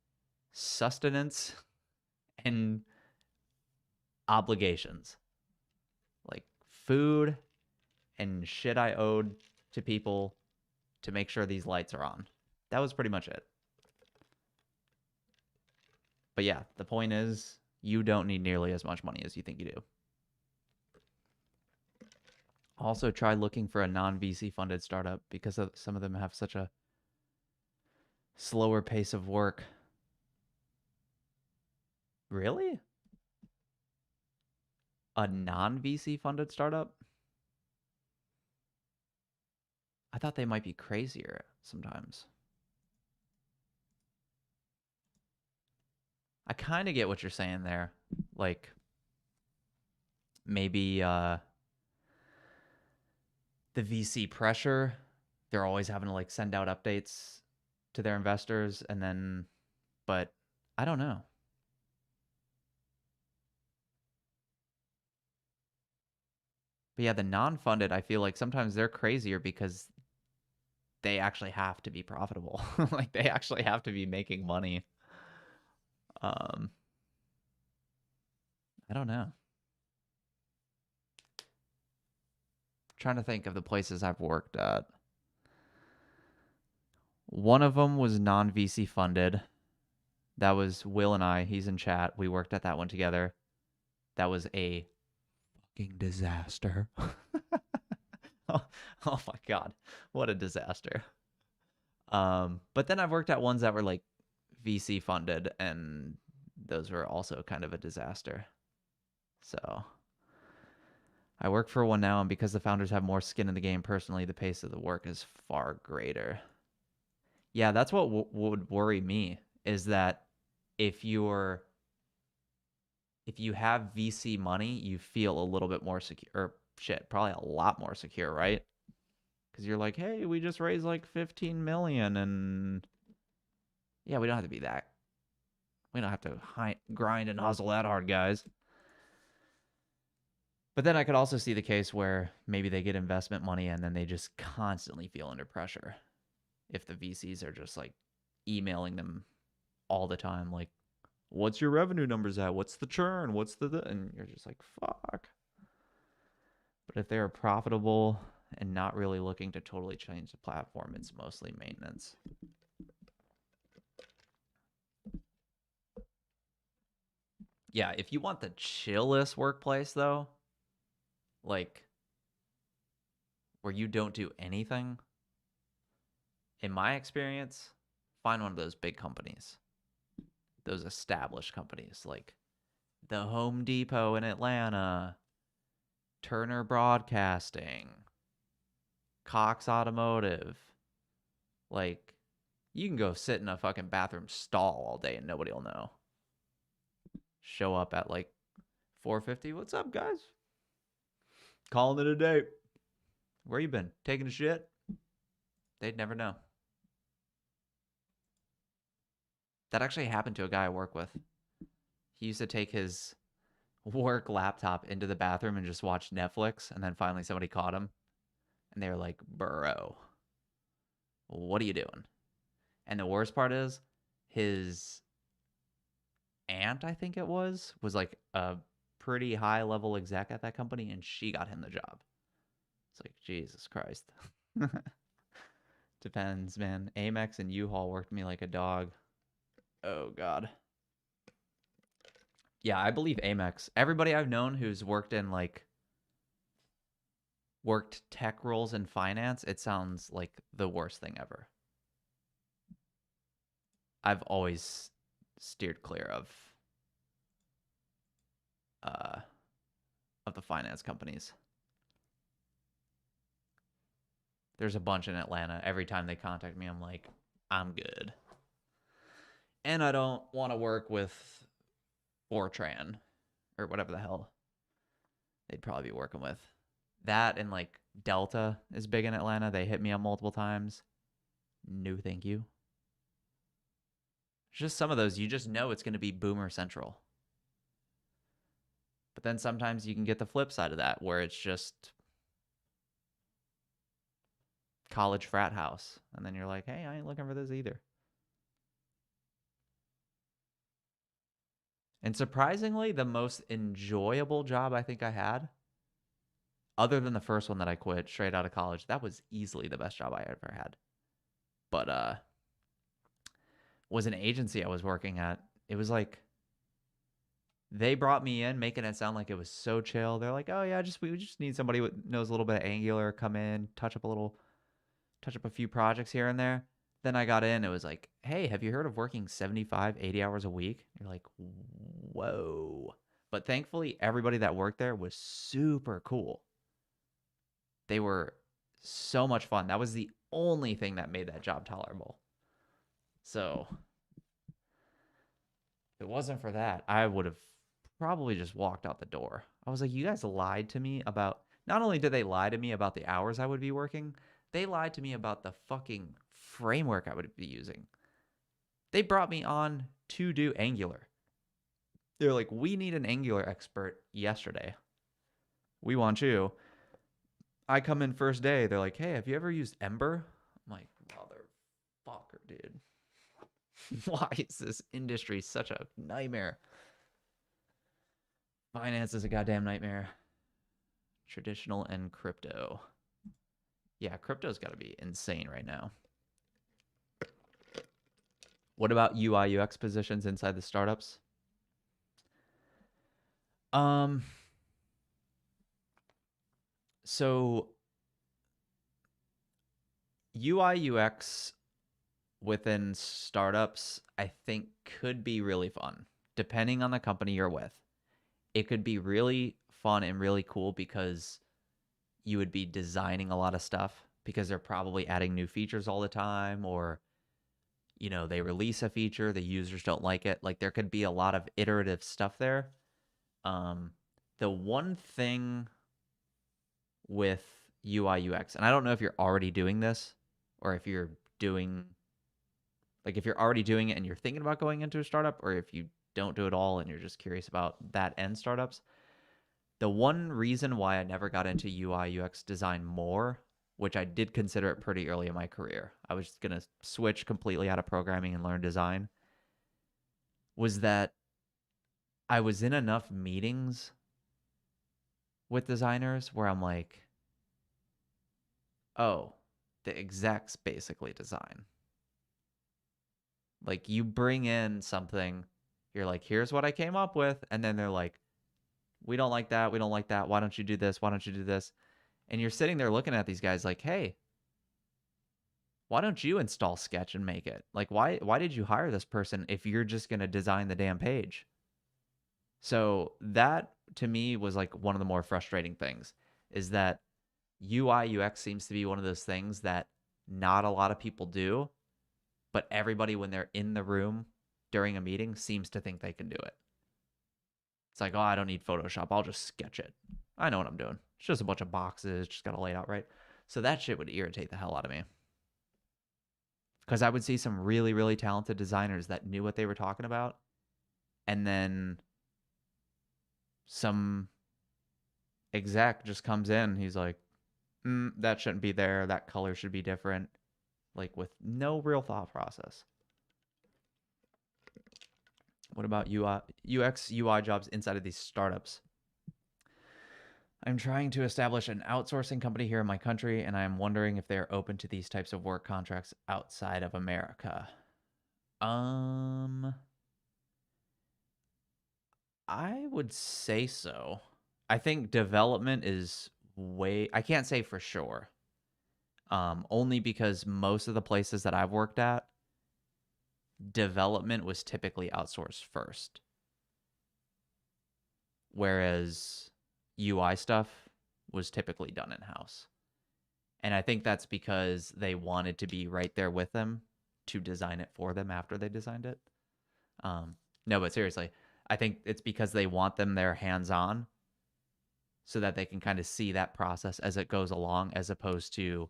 sustenance and obligations. Like food and shit I owed to people to make sure these lights are on. That was pretty much it. But yeah, the point is you don't need nearly as much money as you think you do. Also, try looking for a non-VC funded startup because some of them have such a slower pace of work. Really? A non-VC funded startup? I thought they might be crazier sometimes. I kind of get what you're saying there. Like maybe the VC pressure, they're always having to like send out updates to their investors and then but I don't know. But yeah, the non-funded, I feel like sometimes they're crazier because they actually have to be profitable. Like they actually have to be making money. Um I don't know. Trying to think of the places I've worked at. One of them was non-VC funded. That was Will and I. He's in chat. We worked at that one together. That was a fucking disaster. oh, oh my god, what a disaster. But then I've worked at ones that were like VC funded, and those were also kind of a disaster. So I work for one now, and because the founders have more skin in the game personally, the pace of the work is far greater. Yeah, that's what would worry me is that if you're if you have VC money, you feel a little bit more secure, or shit, probably a lot more secure, right? Because you're like, hey, we just raised like 15 million, and yeah, we don't have to be that. We don't have to grind and hustle that hard, guys. But then I could also see the case where maybe they get investment money and then they just constantly feel under pressure if the VCs are just like emailing them all the time, like, what's your revenue numbers at? What's the churn? What's and you're just like, fuck. But if they're profitable and not really looking to totally change the platform, it's mostly maintenance. Yeah, if you want the chillest workplace though, like where you don't do anything, in my experience, find one of those big companies. Those established companies like the Home Depot in Atlanta, Turner Broadcasting, Cox Automotive. Like, you can go sit in a fucking bathroom stall all day and nobody will know. Show up at like 4:50. What's up, guys? Calling it a day. Where you been? Taking a shit? They'd never know. That actually happened to a guy I work with. He used to take his work laptop into the bathroom and just watch Netflix, and then finally somebody caught him, and they were like, bro, what are you doing? And the worst part is his aunt, I think it was like a pretty high level exec at that company, and she got him the job. It's like, Jesus Christ. Depends, man. Amex and U-Haul worked me like a dog. Oh, God. Yeah, I believe Amex. Everybody I've known who's worked in, like, worked tech roles in finance, it sounds like the worst thing ever. I've always steered clear uh of the finance companies. There's a bunch in Atlanta. Every time they contact me, I'm like, I'm good. And I don't want to work with Fortran or whatever the hell they'd probably be working with. That and like Delta is big in Atlanta. They hit me up multiple times. No, thank you. Just some of those, you just know it's going to be Boomer Central. But then sometimes you can get the flip side of that where it's just college frat house. And then you're like, hey, I ain't looking for this either. And surprisingly, the most enjoyable job I think I had, other than the first one that I quit straight out of college, that was easily the best job I ever had. But was an agency I was working at. It was like they brought me in, making it sound like it was so chill. They're like, "Oh yeah, we just need somebody who knows a little bit of Angular, come in, touch up a few projects here and there." Then I got in, it was like, "Hey, have you heard of working 75, 80 hours a week?" You're like, "Whoa." But thankfully, everybody that worked there was super cool. They were so much fun. That was the only thing that made that job tolerable. So, if it wasn't for that, I would have probably just walked out the door. I was like, you guys lied to me about, not only did they lie to me about the hours I would be working, they lied to me about the fucking framework I would be using. They brought me on to do Angular. They're like, we need an Angular expert yesterday. We want you. I come in first day. They're like, hey, have you ever used Ember? I'm like, motherfucker, dude. Why is this industry such a nightmare? Finance is a goddamn nightmare. Traditional and crypto. Yeah, crypto's got to be insane right now. What about UI UX positions inside the startups? Um so UI UX within startups I think could be really fun depending on the company you're with. It could be really fun and really cool because you would be designing a lot of stuff because they're probably adding new features all the time, or they release a feature, the users don't like it. Like there could be a lot of iterative stuff there. Um, the one thing with UI UX, and I don't know if you're already doing this or if you're doing, like if you're already doing it and you're thinking about going into a startup, or if you don't do it all and you're just curious about that end startups. The one reason why I never got into UI UX design more, which I did consider it pretty early in my career, I was going to switch completely out of programming and learn design, was that I was in enough meetings with designers where I'm like, oh, the execs basically design. Like you bring in something, you're like, here's what I came up with. And then they're like, we don't like that. We don't like that. Why don't you do this? Why don't you do this? And you're sitting there looking at these guys like, hey, why don't you install Sketch and make it? Like, why did you hire this person if you're just going to design the damn page? So that to me was like one of the more frustrating things is that UI UX seems to be one of those things that not a lot of people do, but everybody when they're in the room during a meeting seems to think they can do it. It's like, oh, I don't need Photoshop. I'll just sketch it. I know what I'm doing. It's just a bunch of boxes, just got to lay it out right. So that shit would irritate the hell out of me. Because I would see some really, really talented designers that knew what they were talking about. And then some exec just comes in. He's like, that shouldn't be there. That color should be different. Like with no real thought process. What about UI, UX, UI jobs inside of these startups? I'm trying to establish an outsourcing company here in my country, and I am wondering if they are open to these types of work contracts outside of America. Um, I would say so. I think development is way, I can't say for sure. Only because most of the places that I've worked at, development was typically outsourced first. Whereas UI stuff was typically done in house. And I think that's because they wanted to be right there with them to design it for them after they designed it. Um, no, but seriously, I think it's because they want them there hands on so that they can kind of see that process as it goes along, as opposed to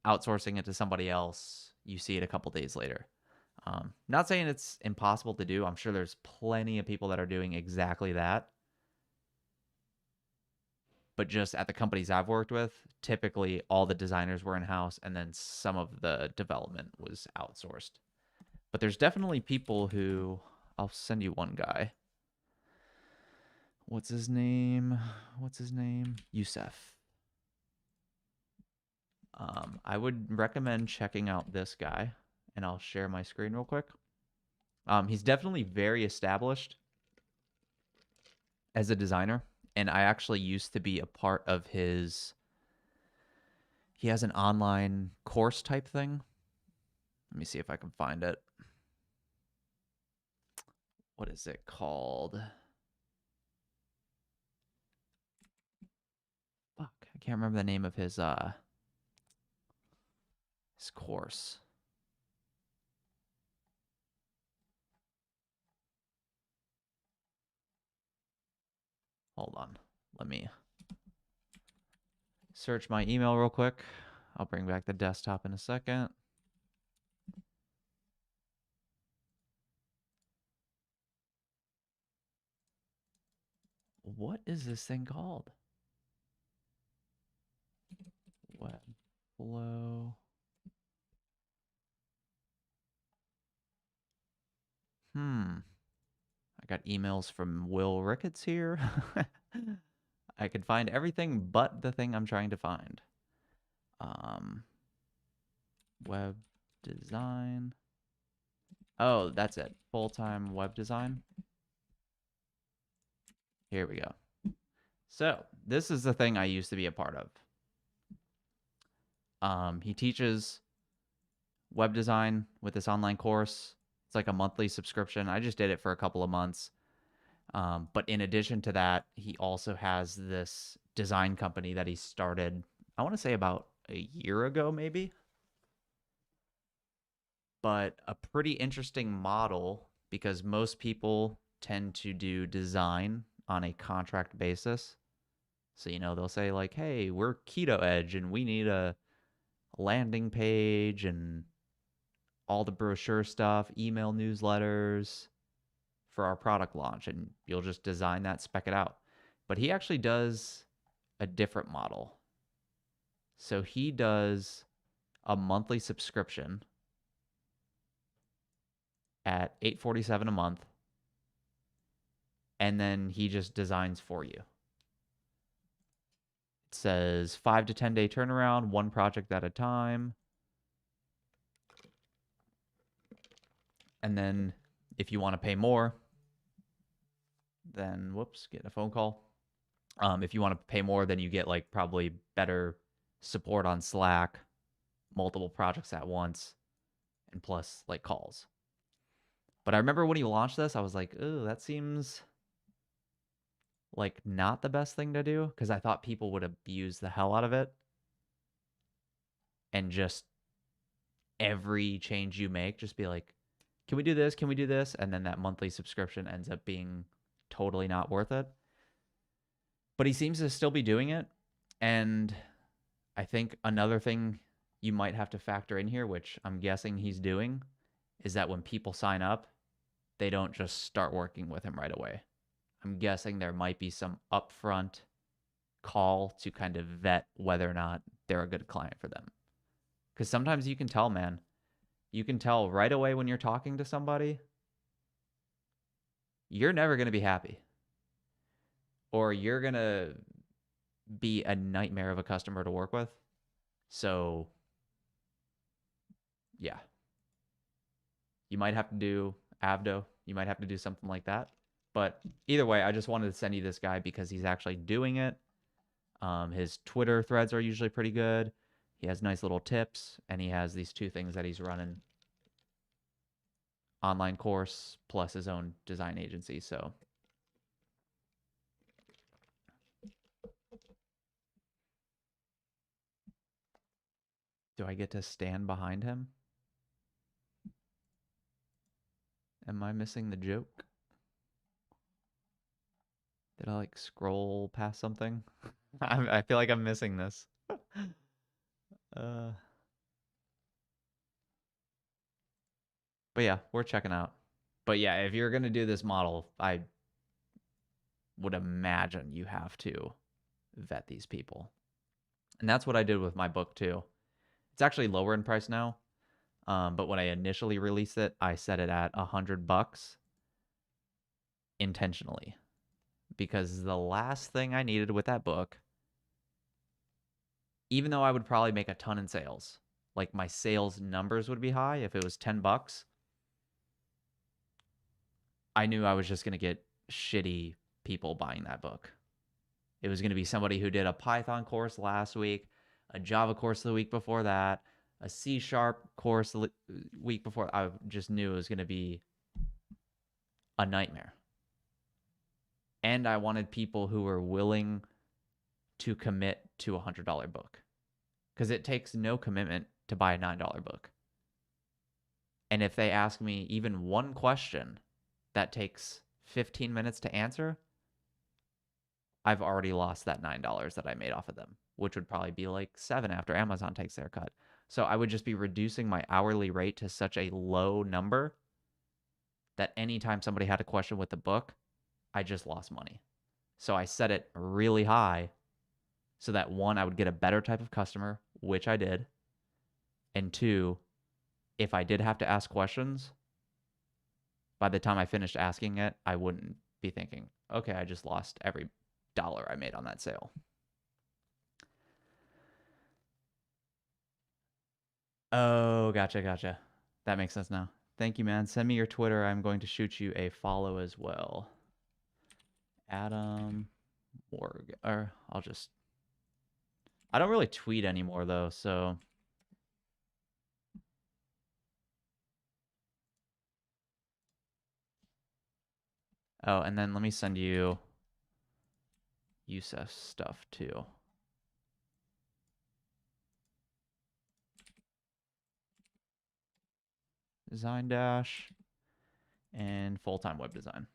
outsourcing it to somebody else. You see it a couple days later. Not saying it's impossible to do. I'm sure there's plenty of people that are doing exactly that. But just at the companies I've worked with, typically all the designers were in house and then some of the development was outsourced. But there's definitely people who, I'll send you one guy. What's his name? Youssef. I would recommend checking out this guy, and I'll share my screen real quick. He's definitely very established as a designer, and I actually used to be a part of his. He has an online course type thing. Let me see if I can find it. What is it called? Fuck, I can't remember the name of his course. Hold on. Let me search my email real quick. I'll bring back the desktop in a second. What is this thing called? Webflow. I got emails from Will Ricketts here. I could find everything but the thing I'm trying to find. Web design. Oh, that's it. Full-time web design. Here we go. So this is the thing I used to be a part of. He teaches web design with this online course. It's like a monthly subscription. I just did it for a couple of months. But in addition to that, he also has this design company that he started, I want to say about a year ago, maybe. But a pretty interesting model because most people tend to do design on a contract basis. So, they'll say, like, hey, we're Keto Edge and we need a landing page and all the brochure stuff, email newsletters for our product launch. And you'll just design that, spec it out. But he actually does a different model. So he does a monthly subscription at $847 a month, and then he just designs for you. It says 5 to 10 day turnaround, one project at a time. And then if you want to pay more, then get a phone call. If you want to pay more, then you get like probably better support on Slack, multiple projects at once, and plus like calls. But I remember when he launched this, I was like, "Ooh, that seems like not the best thing to do," because I thought people would abuse the hell out of it and just every change you make, just be like, "Can we do this? Can we do this?" And then that monthly subscription ends up being totally not worth it. But he seems to still be doing it. And I think another thing you might have to factor in here, which I'm guessing he's doing, is that when people sign up, they don't just start working with him right away. I'm guessing there might be some upfront call to kind of vet whether or not they're a good client for them. Because sometimes you can tell, man. You can tell right away when you're talking to somebody, you're never going to be happy. Or you're going to be a nightmare of a customer to work with. So, yeah, you might have to do Avdo. You might have to do something like that. But either way, I just wanted to send you this guy because he's actually doing it. His Twitter threads are usually pretty good. He has nice little tips, and he has these two things that he's running: online course plus his own design agency. So, do I get to stand behind him? Am I missing the joke? Did I like scroll past something? I feel like I'm missing this. uh, but yeah, we're checking out. But yeah, if you're gonna do this model, I would imagine you have to vet these people, and that's what I did with my book too. It's actually lower in price now, but when I initially released it, I set it at $100 intentionally because the last thing I needed with that book, even though I would probably make a ton in sales, like my sales numbers would be high if it was $10. I knew I was just going to get shitty people buying that book. It was going to be somebody who did a Python course last week, a Java course the week before that, a C# course the week before. I just knew it was going to be a nightmare. And I wanted people who were willing to commit to a $100 book because it takes no commitment to buy a $9 book. And if they ask me even one question that takes 15 minutes to answer, I've already lost that $9 that I made off of them, which would probably be like $7 after Amazon takes their cut. So I would just be reducing my hourly rate to such a low number that anytime somebody had a question with the book, I just lost money. So I set it really high so that one, I would get a better type of customer, which I did. And two, if I did have to ask questions, by the time I finished asking it, I wouldn't be thinking, okay, I just lost every dollar I made on that sale. Oh, gotcha. That makes sense now. Thank you, man. Send me your Twitter. I'm going to shoot you a follow as well. Adam Morgan. Or I'll just... I don't really tweet anymore, though, so... Oh, and then let me send you Yusef's stuff, too. Design Dash and full-time web design.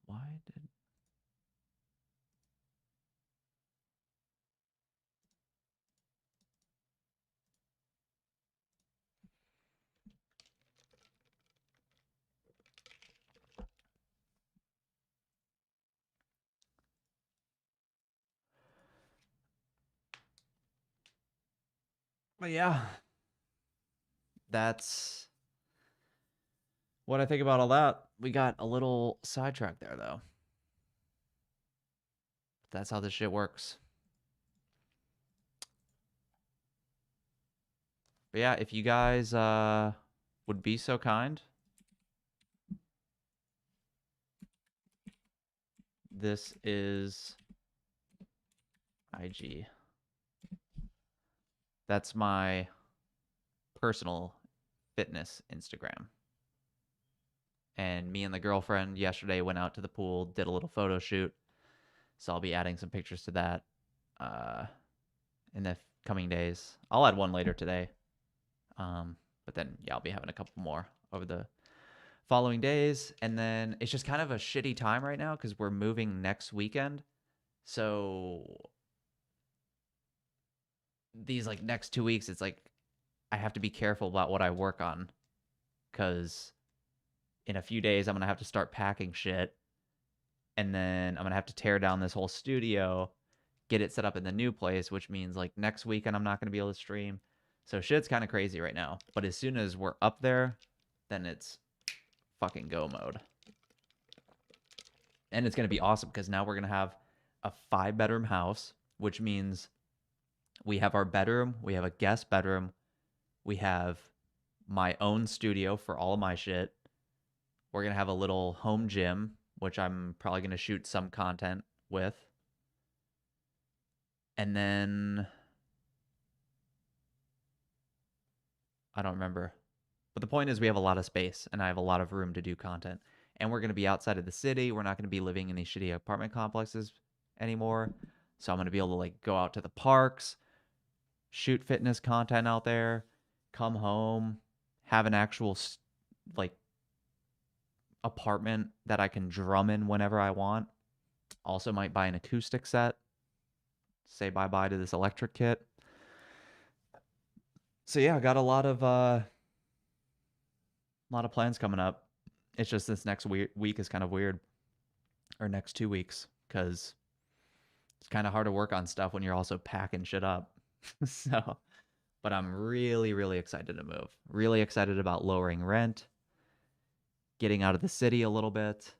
Why did... But yeah, that's what I think about all that. We got a little sidetracked there, though. That's how this shit works. But yeah, if you guys would be so kind, this is IG. That's my personal fitness Instagram. And me and the girlfriend yesterday went out to the pool, did a little photo shoot. So I'll be adding some pictures to that in the coming days. I'll add one later today. But then, yeah, I'll be having a couple more over the following days. And then it's just kind of a shitty time right now because we're moving next weekend. So these like next 2 weeks, it's like I have to be careful about what I work on because in a few days I'm gonna have to start packing shit, and then I'm gonna have to tear down this whole studio, get it set up in the new place, which means like next weekend I'm not gonna be able to stream. So shit's kind of crazy right now. But as soon as we're up there, then it's fucking go mode. And it's going to be awesome because now we're going to have a 5-bedroom house, which means we have our bedroom, we have a guest bedroom, we have my own studio for all of my shit. We're going to have a little home gym, which I'm probably going to shoot some content with. And then I don't remember. But the point is, we have a lot of space and I have a lot of room to do content. And we're going to be outside of the city. We're not going to be living in these shitty apartment complexes anymore. So I'm going to be able to like go out to the parks, shoot fitness content out there, come home, have an actual like apartment that I can drum in whenever I want. Also might buy an acoustic set. Say bye-bye to this electric kit. So yeah, I got a lot of plans coming up. It's just this next week is kind of weird, or next 2 weeks, because it's kind of hard to work on stuff when you're also packing shit up. So, but I'm really, really excited to move. Really excited about lowering rent, getting out of the city a little bit,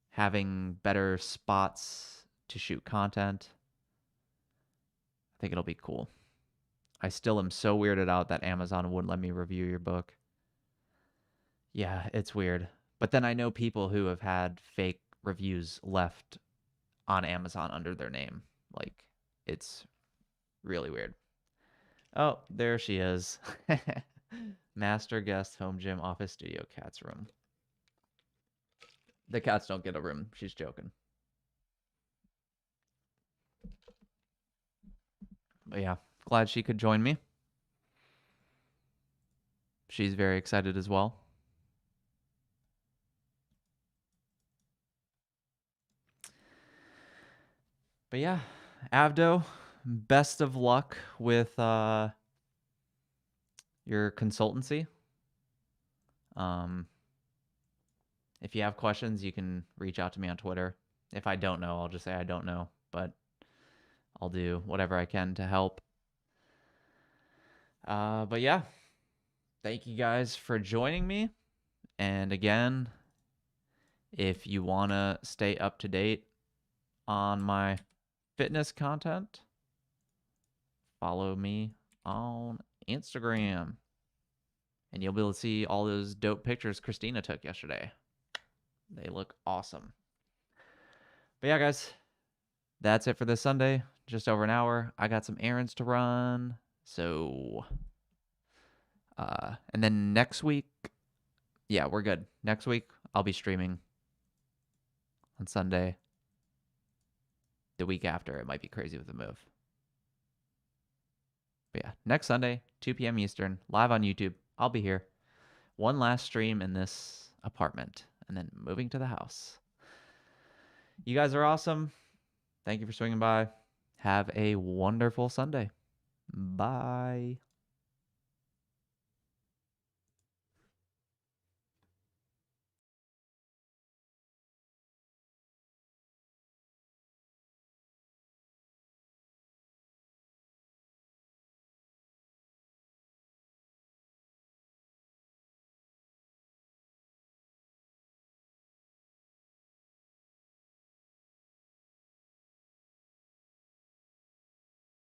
having better spots to shoot content. I think it'll be cool. I still am so weirded out that Amazon wouldn't let me review your book. Yeah, it's weird. But then I know people who have had fake reviews left on Amazon under their name. Like, it's really weird. Oh, there she is. Master guest home gym office studio cat's room. The cats don't get a room. She's joking. But yeah, glad she could join me. She's very excited as well. But yeah, Avdo, best of luck with your consultancy. If you have questions, you can reach out to me on Twitter. If I don't know, I'll just say I don't know, but I'll do whatever I can to help. But yeah, thank you guys for joining me. And again, if you want to stay up to date on my fitness content, follow me on Instagram. And you'll be able to see all those dope pictures Christina took yesterday. They look awesome. But yeah, guys, that's it for this Sunday. Just over an hour. I got some errands to run. So, and then next week, yeah, we're good. Next week, I'll be streaming on Sunday. The week after, it might be crazy with the move. But yeah, next Sunday, 2 p.m. Eastern, live on YouTube. I'll be here. One last stream in this apartment, and then moving to the house. You guys are awesome. Thank you for swinging by. Have a wonderful Sunday. Bye.